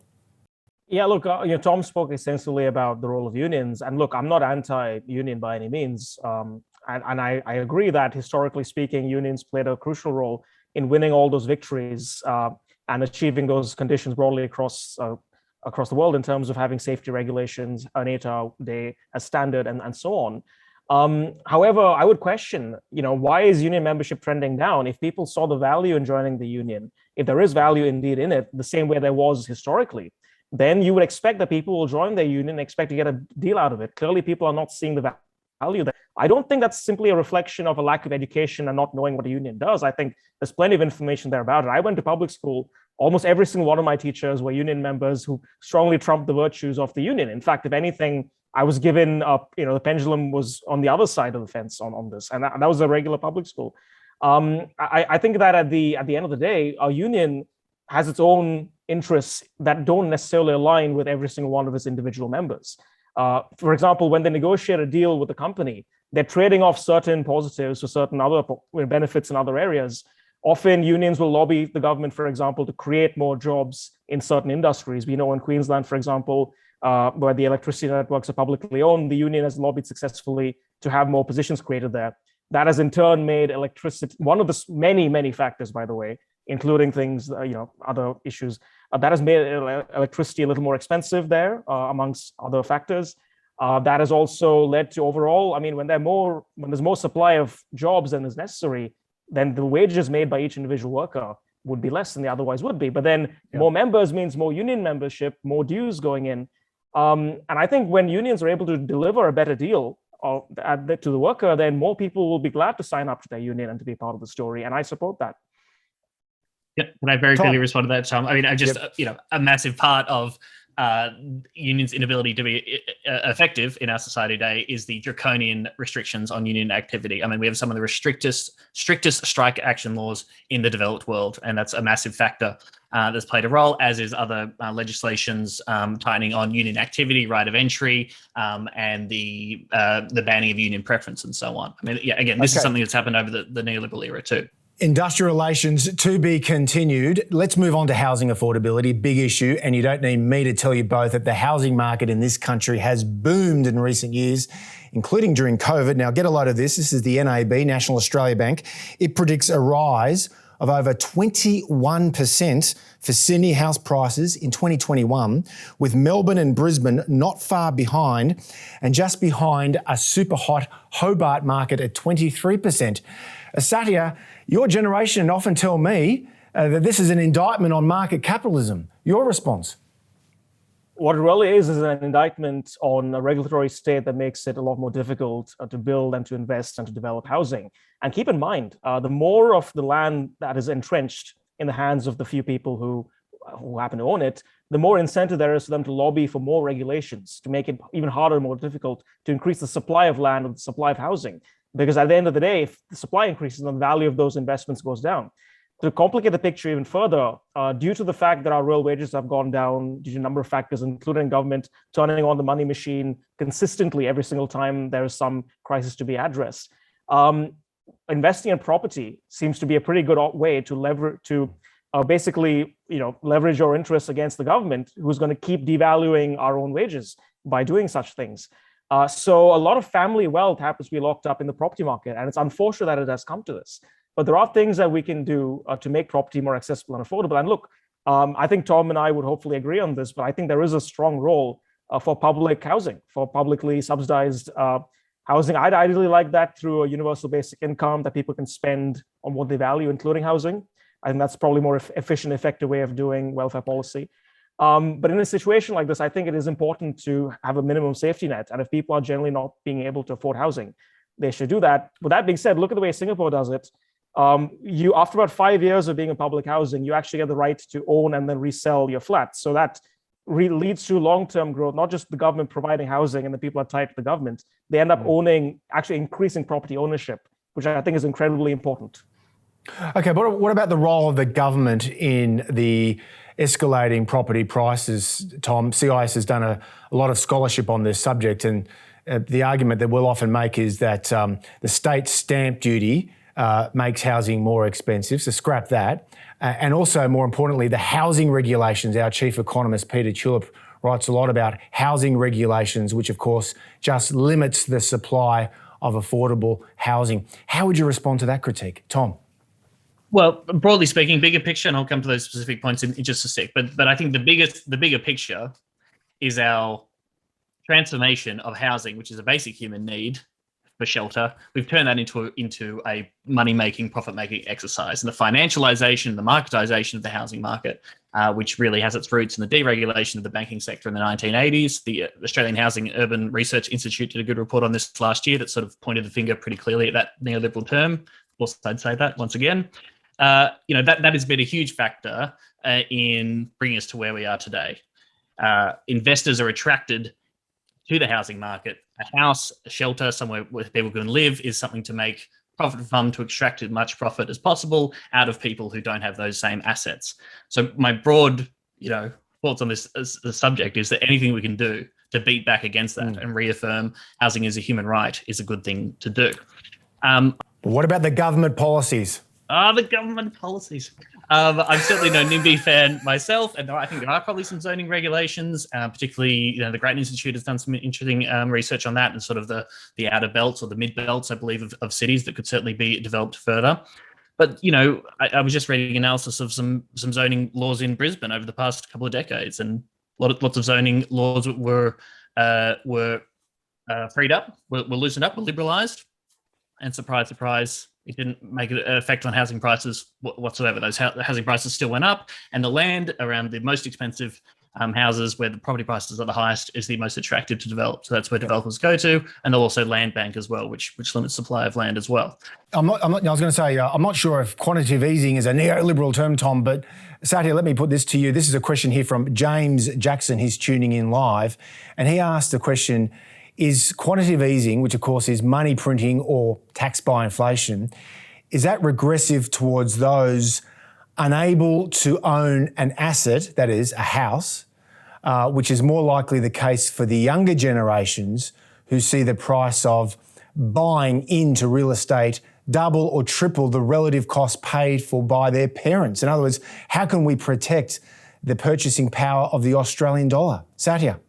Yeah, look, Tom spoke extensively about the role of unions. And look, I'm not anti-union by any means. And I agree that historically speaking, unions played a crucial role in winning all those victories and achieving those conditions broadly across the world in terms of having safety regulations, an 8-hour day as standard, and so on. However, I would question, why is union membership trending down? If people saw the value in joining the union, if there is value indeed in it, the same way there was historically, then you would expect that people will join their union and expect to get a deal out of it. Clearly, people are not seeing the value there. I don't think that's simply a reflection of a lack of education and not knowing what a union does. I think there's plenty of information there about it. I went to public school. Almost every single one of my teachers were union members who strongly trumped the virtues of the union. In fact, if anything, I was given, the pendulum was on the other side of the fence on this, and that was a regular public school. I think that at the end of the day, a union has its own interests that don't necessarily align with every single one of its individual members. For example, when they negotiate a deal with a company, they're trading off certain positives for certain other benefits in other areas. Often unions will lobby the government, for example, to create more jobs in certain industries. We know in Queensland, for example, where the electricity networks are publicly owned, the union has lobbied successfully to have more positions created there. That has in turn made electricity, one of the many, many factors, by the way, including things, other issues, that has made electricity a little more expensive there, amongst other factors. That has also led to overall, when there's more supply of jobs than is necessary, then the wages made by each individual worker would be less than they otherwise would be. But then more members means more union membership, more dues going in. And I think when unions are able to deliver a better deal to the worker, then more people will be glad to sign up to their union and to be part of the story. And I support that. Yeah, can I very quickly respond to that, Tom? A massive part of unions' inability to be effective in our society today is the draconian restrictions on union activity. We have some of the strictest strike action laws in the developed world, and that's a massive factor that's played a role, as is other legislations tightening on union activity, right of entry, and the banning of union preference and so on. This is something that's happened over the neoliberal era too. Industrial relations to be continued. Let's move on to housing affordability, big issue, and you don't need me to tell you both that the housing market in this country has boomed in recent years, including during COVID. Now, get a load of this. This is the NAB, National Australia Bank. It predicts a rise of over 21% for Sydney house prices in 2021, with Melbourne and Brisbane not far behind, and just behind a super hot Hobart market at 23%. Satya, your generation often tell me that this is an indictment on market capitalism. Your response? What it really is an indictment on a regulatory state that makes it a lot more difficult to build and to invest and to develop housing. And keep in mind, the more of the land that is entrenched in the hands of the few people who happen to own it, the more incentive there is for them to lobby for more regulations, to make it even harder and more difficult to increase the supply of land or the supply of housing. Because at the end of the day, if the supply increases, then the value of those investments goes down. To complicate the picture even further, due to the fact that our real wages have gone down due to a number of factors, including government turning on the money machine consistently every single time there is some crisis to be addressed, investing in property seems to be a pretty good way to leverage your interests against the government, who's going to keep devaluing our own wages by doing such things. So a lot of family wealth happens to be locked up in the property market, and it's unfortunate that it has come to this. But there are things that we can do to make property more accessible and affordable. And look, I think Tom and I would hopefully agree on this, but I think there is a strong role for public housing, for publicly subsidized housing. I'd ideally like that through a universal basic income that people can spend on what they value, including housing. I think that's probably more efficient, effective way of doing welfare policy. But in a situation like this, I think it is important to have a minimum safety net. And if people are generally not being able to afford housing, they should do that. With that being said, look at the way Singapore does it. You, after about 5 years of being in public housing, you actually get the right to own and then resell your flat. So that leads to long-term growth, not just the government providing housing and the people are tied to the government. They end up actually increasing property ownership, which I think is incredibly important. Okay, but what about the role of the government in the escalating property prices, Tom? CIS has done a lot of scholarship on this subject, and the argument that we'll often make is that the state stamp duty makes housing more expensive, so scrap that. And also, more importantly, the housing regulations. Our chief economist, Peter Tulip, writes a lot about housing regulations, which of course just limits the supply of affordable housing. How would you respond to that critique, Tom? Well, broadly speaking, bigger picture, and I'll come to those specific points in just a sec. But I think the bigger picture is our transformation of housing, which is a basic human need, for shelter. We've turned that into a money-making, profit-making exercise, and the financialization, the marketization of the housing market, which really has its roots in the deregulation of the banking sector in the 1980s. The Australian Housing and Urban Research Institute did a good report on this last year that sort of pointed the finger pretty clearly at that neoliberal term. Of course, I'd say that once again. That has been a huge factor in bringing us to where we are today. Investors are attracted to the housing market. A house, a shelter, somewhere where people can live is something to make profit from, to extract as much profit as possible out of people who don't have those same assets. So my broad, thoughts on this subject is that anything we can do to beat back against that and reaffirm housing as a human right is a good thing to do. What about the government policies? The government policies. I'm certainly no NIMBY fan myself, and I think there are probably some zoning regulations, particularly, the Grattan Institute has done some interesting research on that, and sort of the outer belts or the mid belts, I believe, of cities that could certainly be developed further. But, I was just reading analysis of some zoning laws in Brisbane over the past couple of decades, and lots of zoning laws were freed up, were loosened up, were liberalised, and surprise, surprise, it didn't make an effect on housing prices whatsoever. Those housing prices still went up, and the land around the most expensive houses, where the property prices are the highest, is the most attractive to develop. So that's where developers go to, and they'll also land bank as well, which limits supply of land as well. I was going to say, I'm not sure if quantitative easing is a neoliberal term, Tom, but Satya, let me put this to you. This is a question here from James Jackson. He's tuning in live, and he asked the question: is quantitative easing, which of course is money printing or tax by inflation, is that regressive towards those unable to own an asset, that is a house, which is more likely the case for the younger generations who see the price of buying into real estate double or triple the relative cost paid for by their parents? In other words, how can we protect the purchasing power of the Australian dollar? Satya.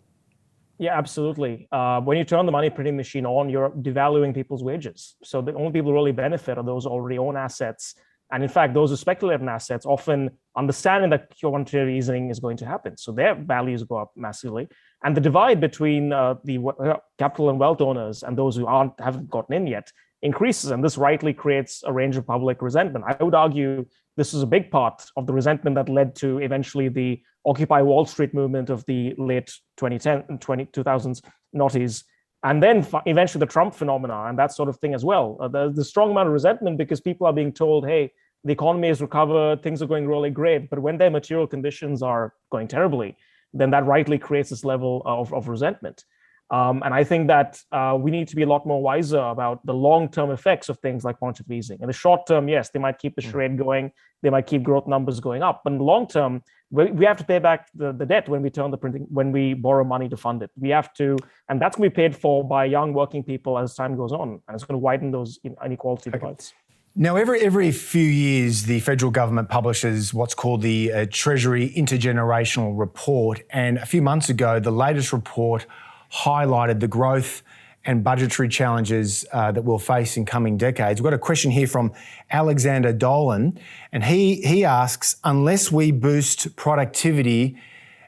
Yeah, absolutely. When you turn the money printing machine on, you're devaluing people's wages. So the only people who really benefit are those who already own assets. And in fact, those who speculate in assets often understanding that quantitative easing is going to happen. So their values go up massively. And the divide between the capital and wealth owners and those who haven't gotten in yet increases. And this rightly creates a range of public resentment. I would argue this is a big part of the resentment that led to eventually the Occupy Wall Street movement of the late 2010 and 2000s noughties, and then eventually the Trump phenomena and that sort of thing as well. The strong amount of resentment because people are being told, hey, the economy has recovered, things are going really great, but when their material conditions are going terribly, then that rightly creates this level of resentment. And I think that we need to be a lot more wiser about the long-term effects of things like quantitative easing. In the short term, yes, they might keep the charade going, they might keep growth numbers going up, but in the long term, we have to pay back the debt when we borrow money to fund it. We have to, and that's going to be paid for by young working people as time goes on, and it's going to widen those inequality divides. Now, every few years, the federal government publishes what's called the Treasury Intergenerational Report, and a few months ago, the latest report highlighted the growth and budgetary challenges that we'll face in coming decades. We've got a question here from Alexander Dolan, and he asks, unless we boost productivity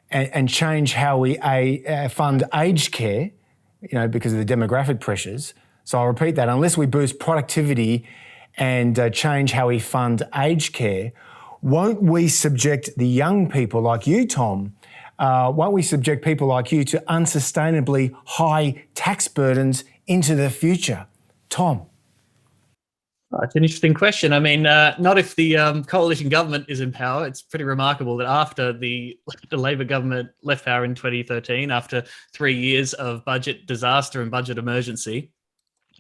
and change how we fund aged care, because of the demographic pressures. So I'll repeat that, unless we boost productivity and change how we fund aged care, won't we subject the young people like you, Tom, won't we subject people like you to unsustainably high tax burdens into the future? Tom. It's an interesting question. I mean, not if the coalition government is in power. It's pretty remarkable that after the Labor government left power in 2013, after 3 years of budget disaster and budget emergency,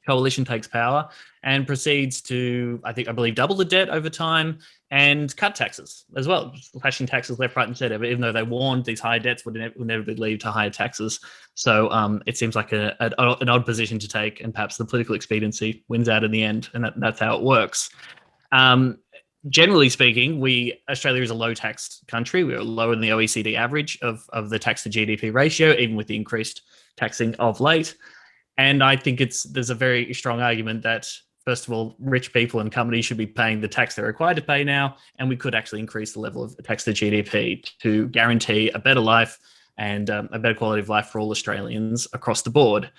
coalition takes power and proceeds to, I believe, double the debt over time and cut taxes as well, slashing taxes left, right, and centre. Even though they warned these high debts would inevitably lead to higher taxes, so it seems like an odd position to take, and perhaps the political expediency wins out in the end, and that's how it works. Generally speaking, Australia is a low-taxed country. We're lower than the OECD average of the tax to GDP ratio, even with the increased taxing of late. And I think there's a very strong argument that, first of all, rich people and companies should be paying the tax they're required to pay now, and we could actually increase the level of tax to GDP to guarantee a better life and a better quality of life for all Australians across the board.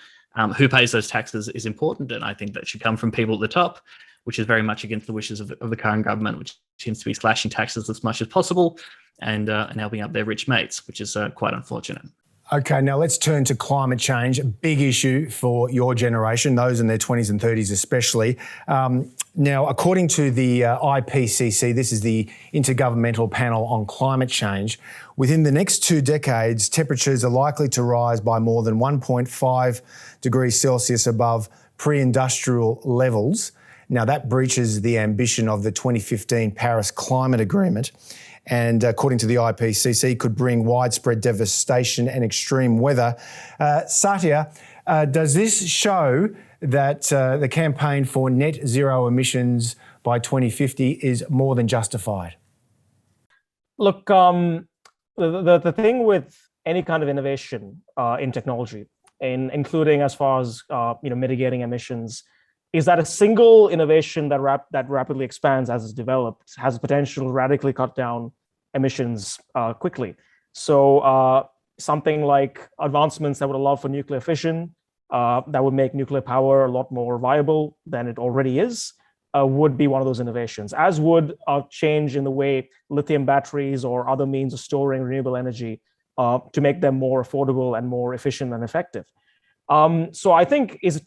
Who pays those taxes is important, and I think that should come from people at the top, which is very much against the wishes of the current government, which seems to be slashing taxes as much as possible and helping out their rich mates, which is quite unfortunate. Okay, now let's turn to climate change, a big issue for your generation, those in their 20s and 30s especially. Now, according to the IPCC, this is the Intergovernmental Panel on Climate Change, within the next 2 decades, temperatures are likely to rise by more than 1.5 degrees Celsius above pre-industrial levels. Now, that breaches the ambition of the 2015 Paris Climate Agreement, and according to the IPCC, could bring widespread devastation and extreme weather. Satya, does this show that the campaign for net zero emissions by 2050 is more than justified? Look, the thing with any kind of innovation in technology, including as far as mitigating emissions, is that a single innovation that rapidly expands as it's developed has potential to radically cut down emissions quickly. So something like advancements that would allow for nuclear fission, that would make nuclear power a lot more viable than it already is, would be one of those innovations, as would a change in the way lithium batteries or other means of storing renewable energy to make them more affordable and more efficient and effective. So I think, is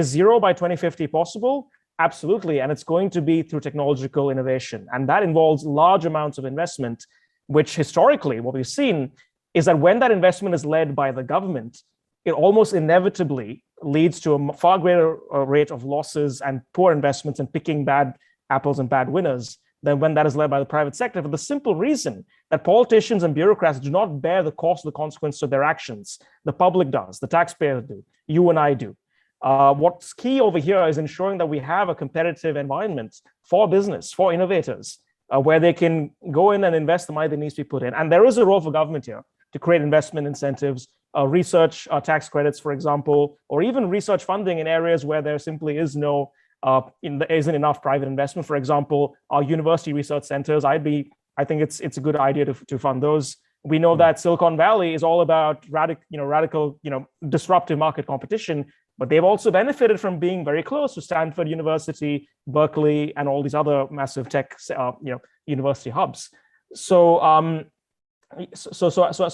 zero by 2050 possible? Absolutely. And it's going to be through technological innovation. And that involves large amounts of investment, which historically, what we've seen is that when that investment is led by the government, it almost inevitably leads to a far greater rate of losses and poor investments and picking bad apples and bad winners than when that is led by the private sector, for the simple reason that politicians and bureaucrats do not bear the cost of the consequence of their actions. The public does, the taxpayers do, you and I do. What's key over here is ensuring that we have a competitive environment for business, for innovators, where they can go in and invest the money that needs to be put in. And there is a role for government here to create investment incentives, research tax credits, for example, or even research funding in areas where there simply is no isn't enough private investment. For example, our university research centers, I think it's a good idea to fund those. We know that Silicon Valley is all about radical, disruptive market competition, but they've also benefited from being very close to Stanford University, Berkeley, and all these other massive tech, university hubs. So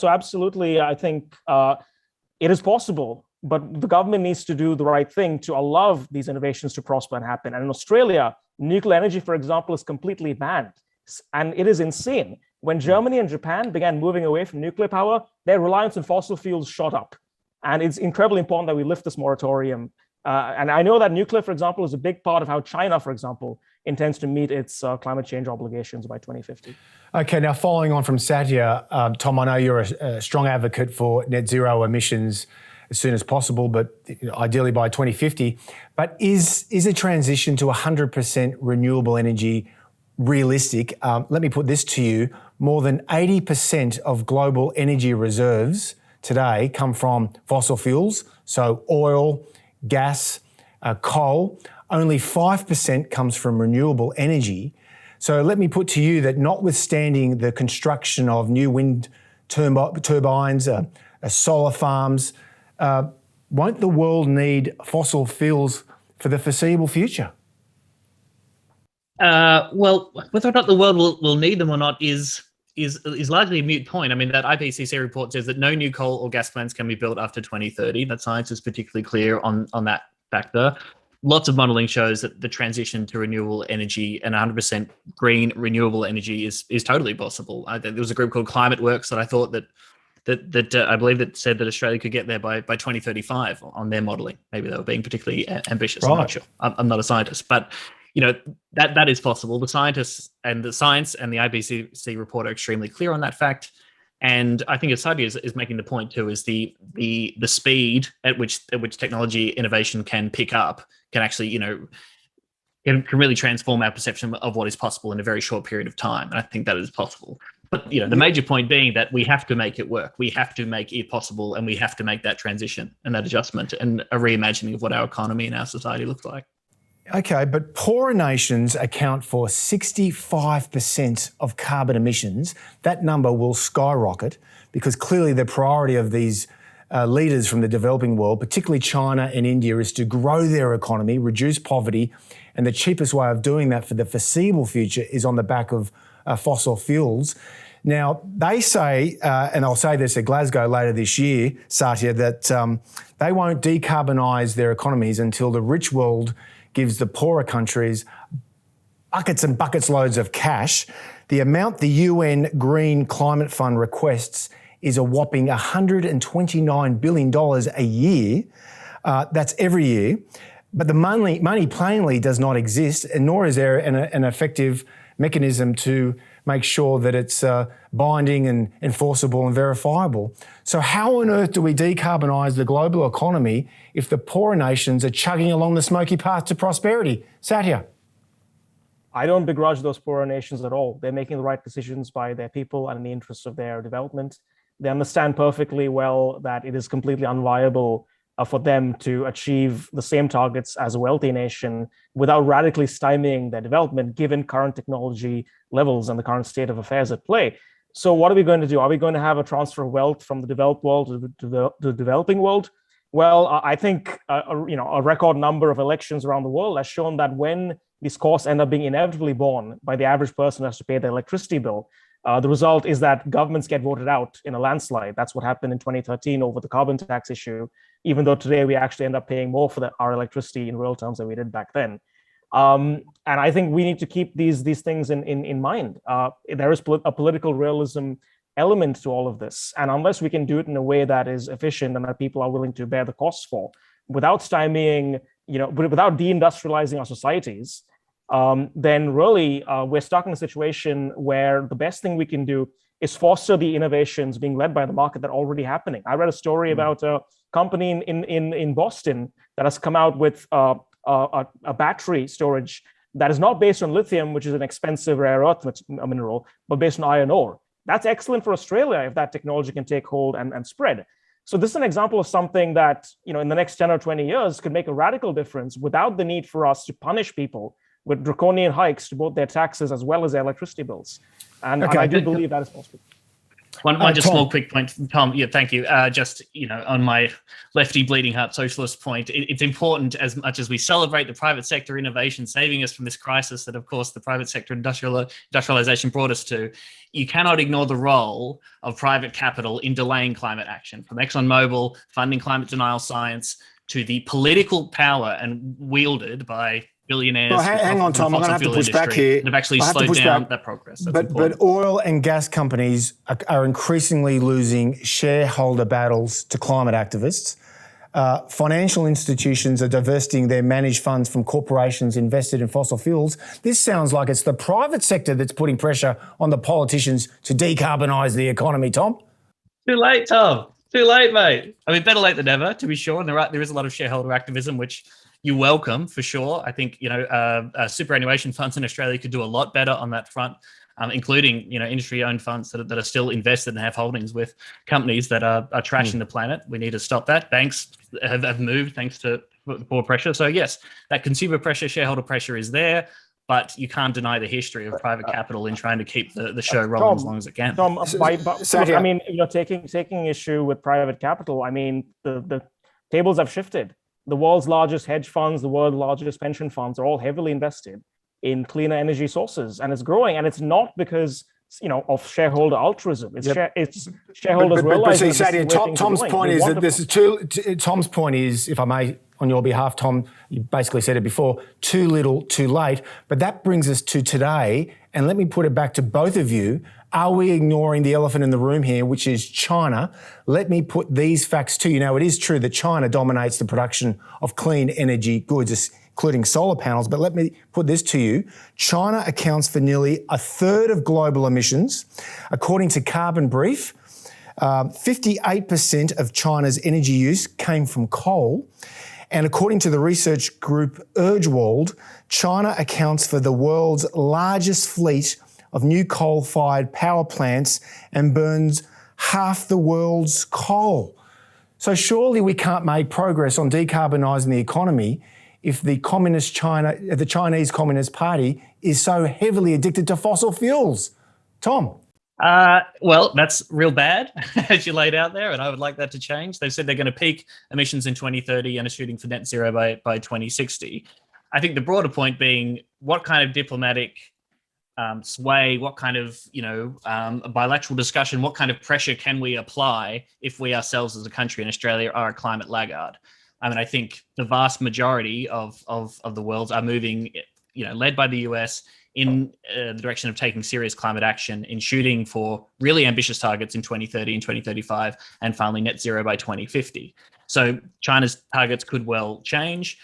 absolutely, I think it is possible, but the government needs to do the right thing to allow these innovations to prosper and happen. And in Australia, nuclear energy, for example, is completely banned. And it is insane. When Germany and Japan began moving away from nuclear power, their reliance on fossil fuels shot up. And it's incredibly important that we lift this moratorium. And I know that nuclear, for example, is a big part of how China, for example, intends to meet its climate change obligations by 2050. Okay, now following on from Satya, Tom, I know you're a strong advocate for net zero emissions as soon as possible, but ideally by 2050. But is a transition to 100% renewable energy realistic? Let me put this to you. More than 80% of global energy reserves today come from fossil fuels, so oil, gas, coal. Only 5% comes from renewable energy. So let me put to you that notwithstanding the construction of new wind turbines, solar farms, won't the world need fossil fuels for the foreseeable future? Well, whether or not the world will need them or not is largely a moot point. I mean, that IPCC report says that no new coal or gas plants can be built after 2030. That science is particularly clear on that factor. Lots of modeling shows that the transition to renewable energy and 100% green renewable energy is totally possible. There was a group called Climate Works that I thought that I believe that said that Australia could get there by 2035 on their modeling. Maybe they were being particularly ambitious. Right. I'm not sure. I'm not a scientist, but that is possible. The scientists and the science and the IPCC report are extremely clear on that fact. And I think as Satya is making the point too, is the speed at which technology innovation can pick up can actually, can really transform our perception of what is possible in a very short period of time. And I think that is possible. But the major point being that we have to make it work. We have to make it possible, and we have to make that transition and that adjustment and a reimagining of what our economy and our society looks like. Okay, but poorer nations account for 65% of carbon emissions. That number will skyrocket because clearly the priority of these leaders from the developing world, particularly China and India, is to grow their economy, reduce poverty, and the cheapest way of doing that for the foreseeable future is on the back of fossil fuels. Now, they say, and I'll say this at Glasgow later this year, Satya, that they won't decarbonise their economies until the rich world gives the poorer countries buckets and buckets loads of cash. The amount the UN Green Climate Fund requests is a whopping $129 billion a year. That's every year. But the money plainly does not exist, and nor is there an effective mechanism to make sure that it's binding and enforceable and verifiable. So how on earth do we decarbonise the global economy if the poorer nations are chugging along the smoky path to prosperity? Satya? I don't begrudge those poorer nations at all. They're making the right decisions by their people and in the interests of their development. They understand perfectly well that it is completely unviable for them to achieve the same targets as a wealthy nation without radically stymieing their development, given current technology levels and the current state of affairs at play. So what are we going to do? Are we going to have a transfer of wealth from the developed world to the developing world? Well, I think a record number of elections around the world has shown that when these costs end up being inevitably borne by the average person who has to pay their electricity bill, the result is that governments get voted out in a landslide. That's what happened in 2013 over the carbon tax issue, even though today we actually end up paying more for our electricity in real terms than we did back then. And I think we need to keep these things in mind. There is a political realism element to all of this. And unless we can do it in a way that is efficient and that people are willing to bear the costs for, without stymieing, without deindustrializing our societies, then really we're stuck in a situation where the best thing we can do is foster the innovations being led by the market that are already happening. I read a story about a company in Boston that has come out with a battery storage that is not based on lithium, which is an expensive rare earth mineral, but based on iron ore. That's excellent for Australia if that technology can take hold and spread. So this is an example of something that, in the next 10 or 20 years could make a radical difference without the need for us to punish people with draconian hikes to both their taxes as well as their electricity bills. And I do believe that is possible. One just small quick point, Tom. Yeah, thank you. Just on my lefty bleeding heart socialist point, it's important as much as we celebrate the private sector innovation saving us from this crisis that, of course, the private sector industrialization brought us to. You cannot ignore the role of private capital in delaying climate action, from ExxonMobil funding climate denial science to the political power and wielded by billionaires. Well, hang on, Tom. I'm going to have to push back here. They've actually slowed down that progress. But oil and gas companies are increasingly losing shareholder battles to climate activists. Financial institutions are divesting their managed funds from corporations invested in fossil fuels. This sounds like it's the private sector that's putting pressure on the politicians to decarbonise the economy, Tom. Too late, Tom. Too late, mate. I mean, better late than never, to be sure. And there is a lot of shareholder activism, which you welcome for sure. I think superannuation funds in Australia could do a lot better on that front, including industry-owned funds that are still invested and have holdings with companies that are trashing the planet. We need to stop that. Banks have moved thanks to poor pressure. So yes, that consumer pressure, shareholder pressure is there, but you can't deny the history of private capital in trying to keep the show rolling as long as it can. Tom, taking issue with private capital, I mean, the tables have shifted. The world's largest hedge funds, the world's largest pension funds are all heavily invested in cleaner energy sources, and it's growing. And it's not because of shareholder altruism. It's shareholders realizing. Tom's point is that this is too. Tom's point is, if I may, on your behalf, Tom, you basically said it before: too little, too late. But that brings us to today, and let me put it back to both of you. Are we ignoring the elephant in the room here, which is China? Let me put these facts to you. Now, it is true that China dominates the production of clean energy goods, including solar panels, but let me put this to you. China accounts for nearly a third of global emissions. According to Carbon Brief, 58% of China's energy use came from coal. And according to the research group Urgewald, China accounts for the world's largest fleet of new coal-fired power plants and burns half the world's coal. So surely we can't make progress on decarbonising the economy if the Chinese Communist Party is so heavily addicted to fossil fuels. Tom? Well, that's real bad, as you laid out there, and I would like that to change. They've said they're going to peak emissions in 2030 and are shooting for net zero by 2060. I think the broader point being, what kind of diplomatic sway, what kind of bilateral discussion, what kind of pressure can we apply if we ourselves as a country in Australia are a climate laggard? I mean, I think the vast majority of the world are moving, led by the US, in the direction of taking serious climate action, in shooting for really ambitious targets in 2030 and 2035, and finally net zero by 2050. So China's targets could well change.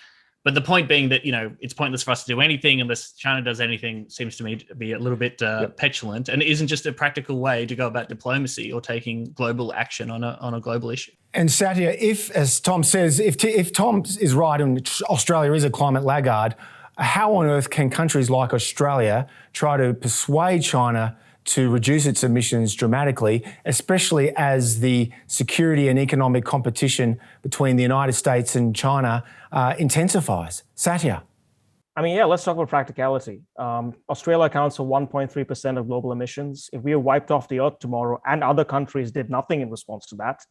But the point being that, it's pointless for us to do anything unless China does anything, seems to me to be a little bit petulant, and isn't just a practical way to go about diplomacy or taking global action on a global issue. And Satya, if, as Tom says, if Tom is right and Australia is a climate laggard, how on earth can countries like Australia try to persuade China to reduce its emissions dramatically, especially as the security and economic competition between the United States and China intensifies? Satya. I mean, let's talk about practicality. Australia accounts for 1.3% of global emissions. If we were wiped off the earth tomorrow and other countries did nothing in response to that,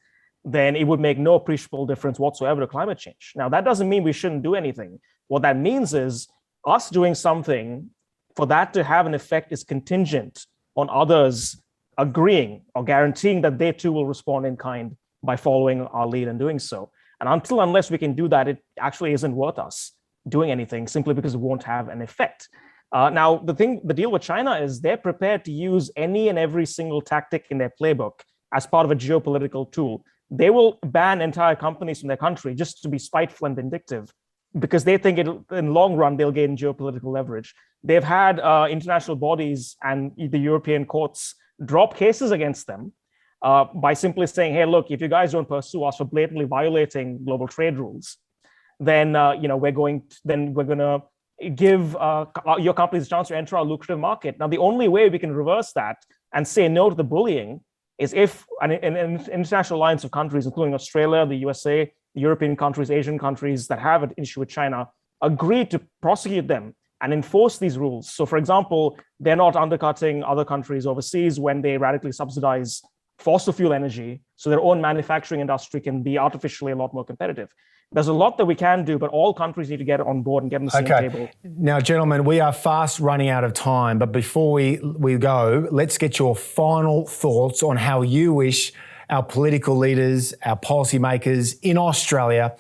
then it would make no appreciable difference whatsoever to climate change. Now, that doesn't mean we shouldn't do anything. What that means is us doing something, for that to have an effect, is contingent on others agreeing or guaranteeing that they too will respond in kind by following our lead and doing so. And unless we can do that, it actually isn't worth us doing anything, simply because it won't have an effect. Now, the deal with China is they're prepared to use any and every single tactic in their playbook as part of a geopolitical tool. They will ban entire companies from their country just to be spiteful and vindictive, because they think in long run they'll gain geopolitical leverage. They've had international bodies and the European courts drop cases against them by simply saying, "Hey, look, if you guys don't pursue us for blatantly violating global trade rules, then we're going to give your companies a chance to enter our lucrative market." Now, the only way we can reverse that and say no to the bullying is if an international alliance of countries, including Australia, the USA, the European countries, Asian countries that have an issue with China, agree to prosecute them and enforce these rules. So, for example, they're not undercutting other countries overseas when they radically subsidize fossil fuel energy, so their own manufacturing industry can be artificially a lot more competitive. There's a lot that we can do, but all countries need to get on board and get on the same table. Now, gentlemen, we are fast running out of time, but before we go, let's get your final thoughts on how you wish our political leaders, our policymakers in Australia,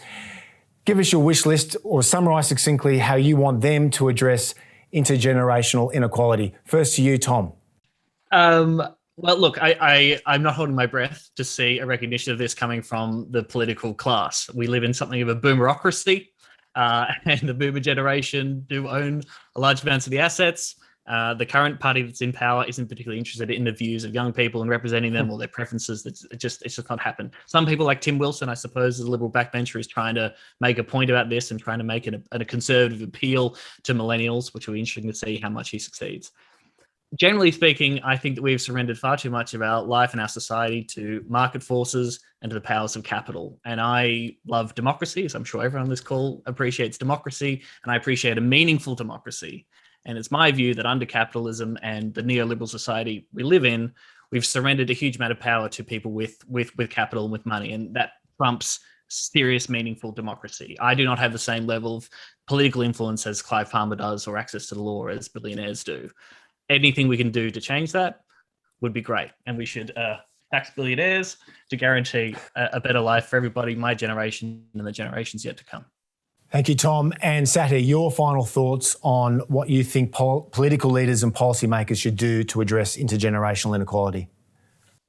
give us your wish list or summarise succinctly how you want them to address intergenerational inequality. First to you, Tom. Well, look, I'm not holding my breath to see a recognition of this coming from the political class. We live in something of a boomerocracy, and the boomer generation do own a large amounts of the assets. The current party that's in power isn't particularly interested in the views of young people and representing them or their preferences. It's just not happened. Some people like Tim Wilson, I suppose, as a liberal backbencher, is trying to make a point about this and trying to make a conservative appeal to millennials, which will be interesting to see how much he succeeds. Generally speaking, I think that we've surrendered far too much of our life and our society to market forces and to the powers of capital. And I love democracy, as I'm sure everyone on this call appreciates democracy, and I appreciate a meaningful democracy. And it's my view that under capitalism and the neoliberal society we live in, we've surrendered a huge amount of power to people with capital and with money, and that trumps serious, meaningful democracy. I do not have the same level of political influence as Clive Palmer does, or access to the law as billionaires do. Anything we can do to change that would be great. And we should tax billionaires to guarantee a better life for everybody, my generation and the generations yet to come. Thank you, Tom. And Satya, your final thoughts on what you think political leaders and policymakers should do to address intergenerational inequality.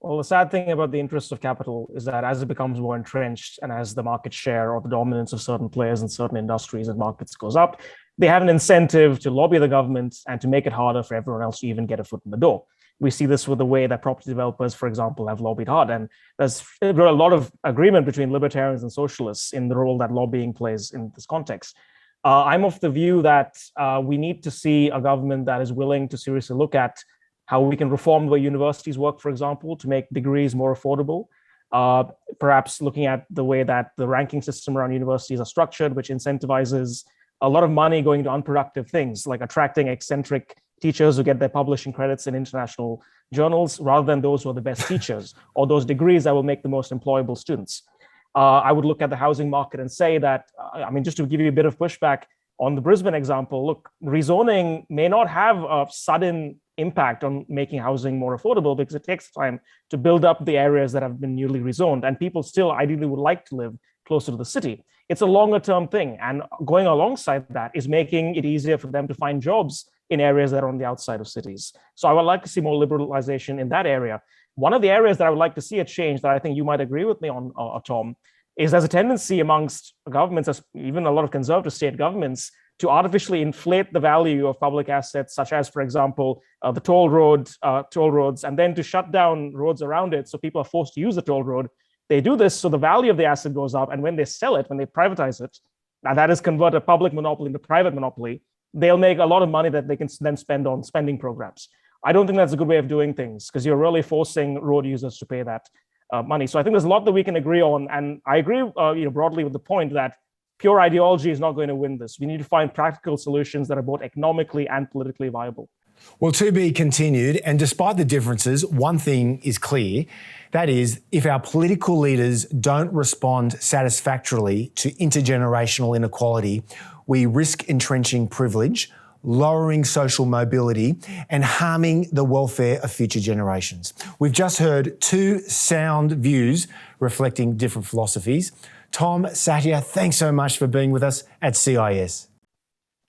Well, the sad thing about the interest of capital is that as it becomes more entrenched and as the market share or the dominance of certain players in certain industries and markets goes up, they have an incentive to lobby the government and to make it harder for everyone else to even get a foot in the door. We see this with the way that property developers, for example, have lobbied hard. And there's a lot of agreement between libertarians and socialists in the role that lobbying plays in this context. I'm of the view that we need to see a government that is willing to seriously look at how we can reform the way universities work, for example, to make degrees more affordable. Perhaps looking at the way that the ranking system around universities are structured, which incentivizes a lot of money going to unproductive things like attracting eccentric teachers who get their publishing credits in international journals rather than those who are the best teachers or those degrees that will make the most employable students. I would look at the housing market and say that, just to give you a bit of pushback on the Brisbane example, look, rezoning may not have a sudden impact on making housing more affordable because it takes time to build up the areas that have been newly rezoned, and people still ideally would like to live closer to the city. It's a longer term thing, and going alongside that is making it easier for them to find jobs in areas that are on the outside of cities. So I would like to see more liberalization in that area. One of the areas that I would like to see a change that I think you might agree with me on, Tom, is there's a tendency amongst governments, even a lot of conservative state governments, to artificially inflate the value of public assets, such as, for example, the toll roads, and then to shut down roads around it so people are forced to use the toll road. They do this so the value of the asset goes up, and when they sell it, when they privatize it, and that is convert a public monopoly into private monopoly, they'll make a lot of money that they can then spend on spending programs. I don't think that's a good way of doing things because you're really forcing road users to pay that money. So I think there's a lot that we can agree on, and I agree, broadly with the point that pure ideology is not going to win this. We need to find practical solutions that are both economically and politically viable. Well, to be continued, and despite the differences, one thing is clear. That is, if our political leaders don't respond satisfactorily to intergenerational inequality, we risk entrenching privilege, lowering social mobility, and harming the welfare of future generations. We've just heard two sound views reflecting different philosophies. Tom, Satya, thanks so much for being with us at CIS.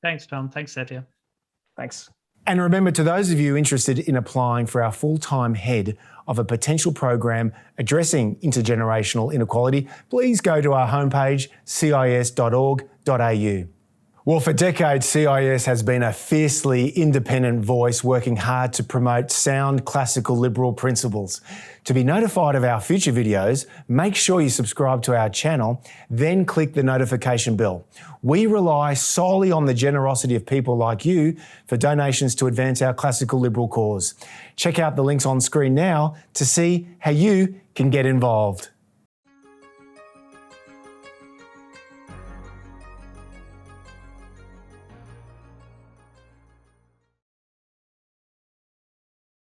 Thanks, Tom. Thanks, Satya. Thanks. And remember, to those of you interested in applying for our full-time head of a potential program addressing intergenerational inequality, please go to our homepage, cis.org.au. Well, for decades, CIS has been a fiercely independent voice working hard to promote sound classical liberal principles. To be notified of our future videos, make sure you subscribe to our channel, then click the notification bell. We rely solely on the generosity of people like you for donations to advance our classical liberal cause. Check out the links on screen now to see how you can get involved.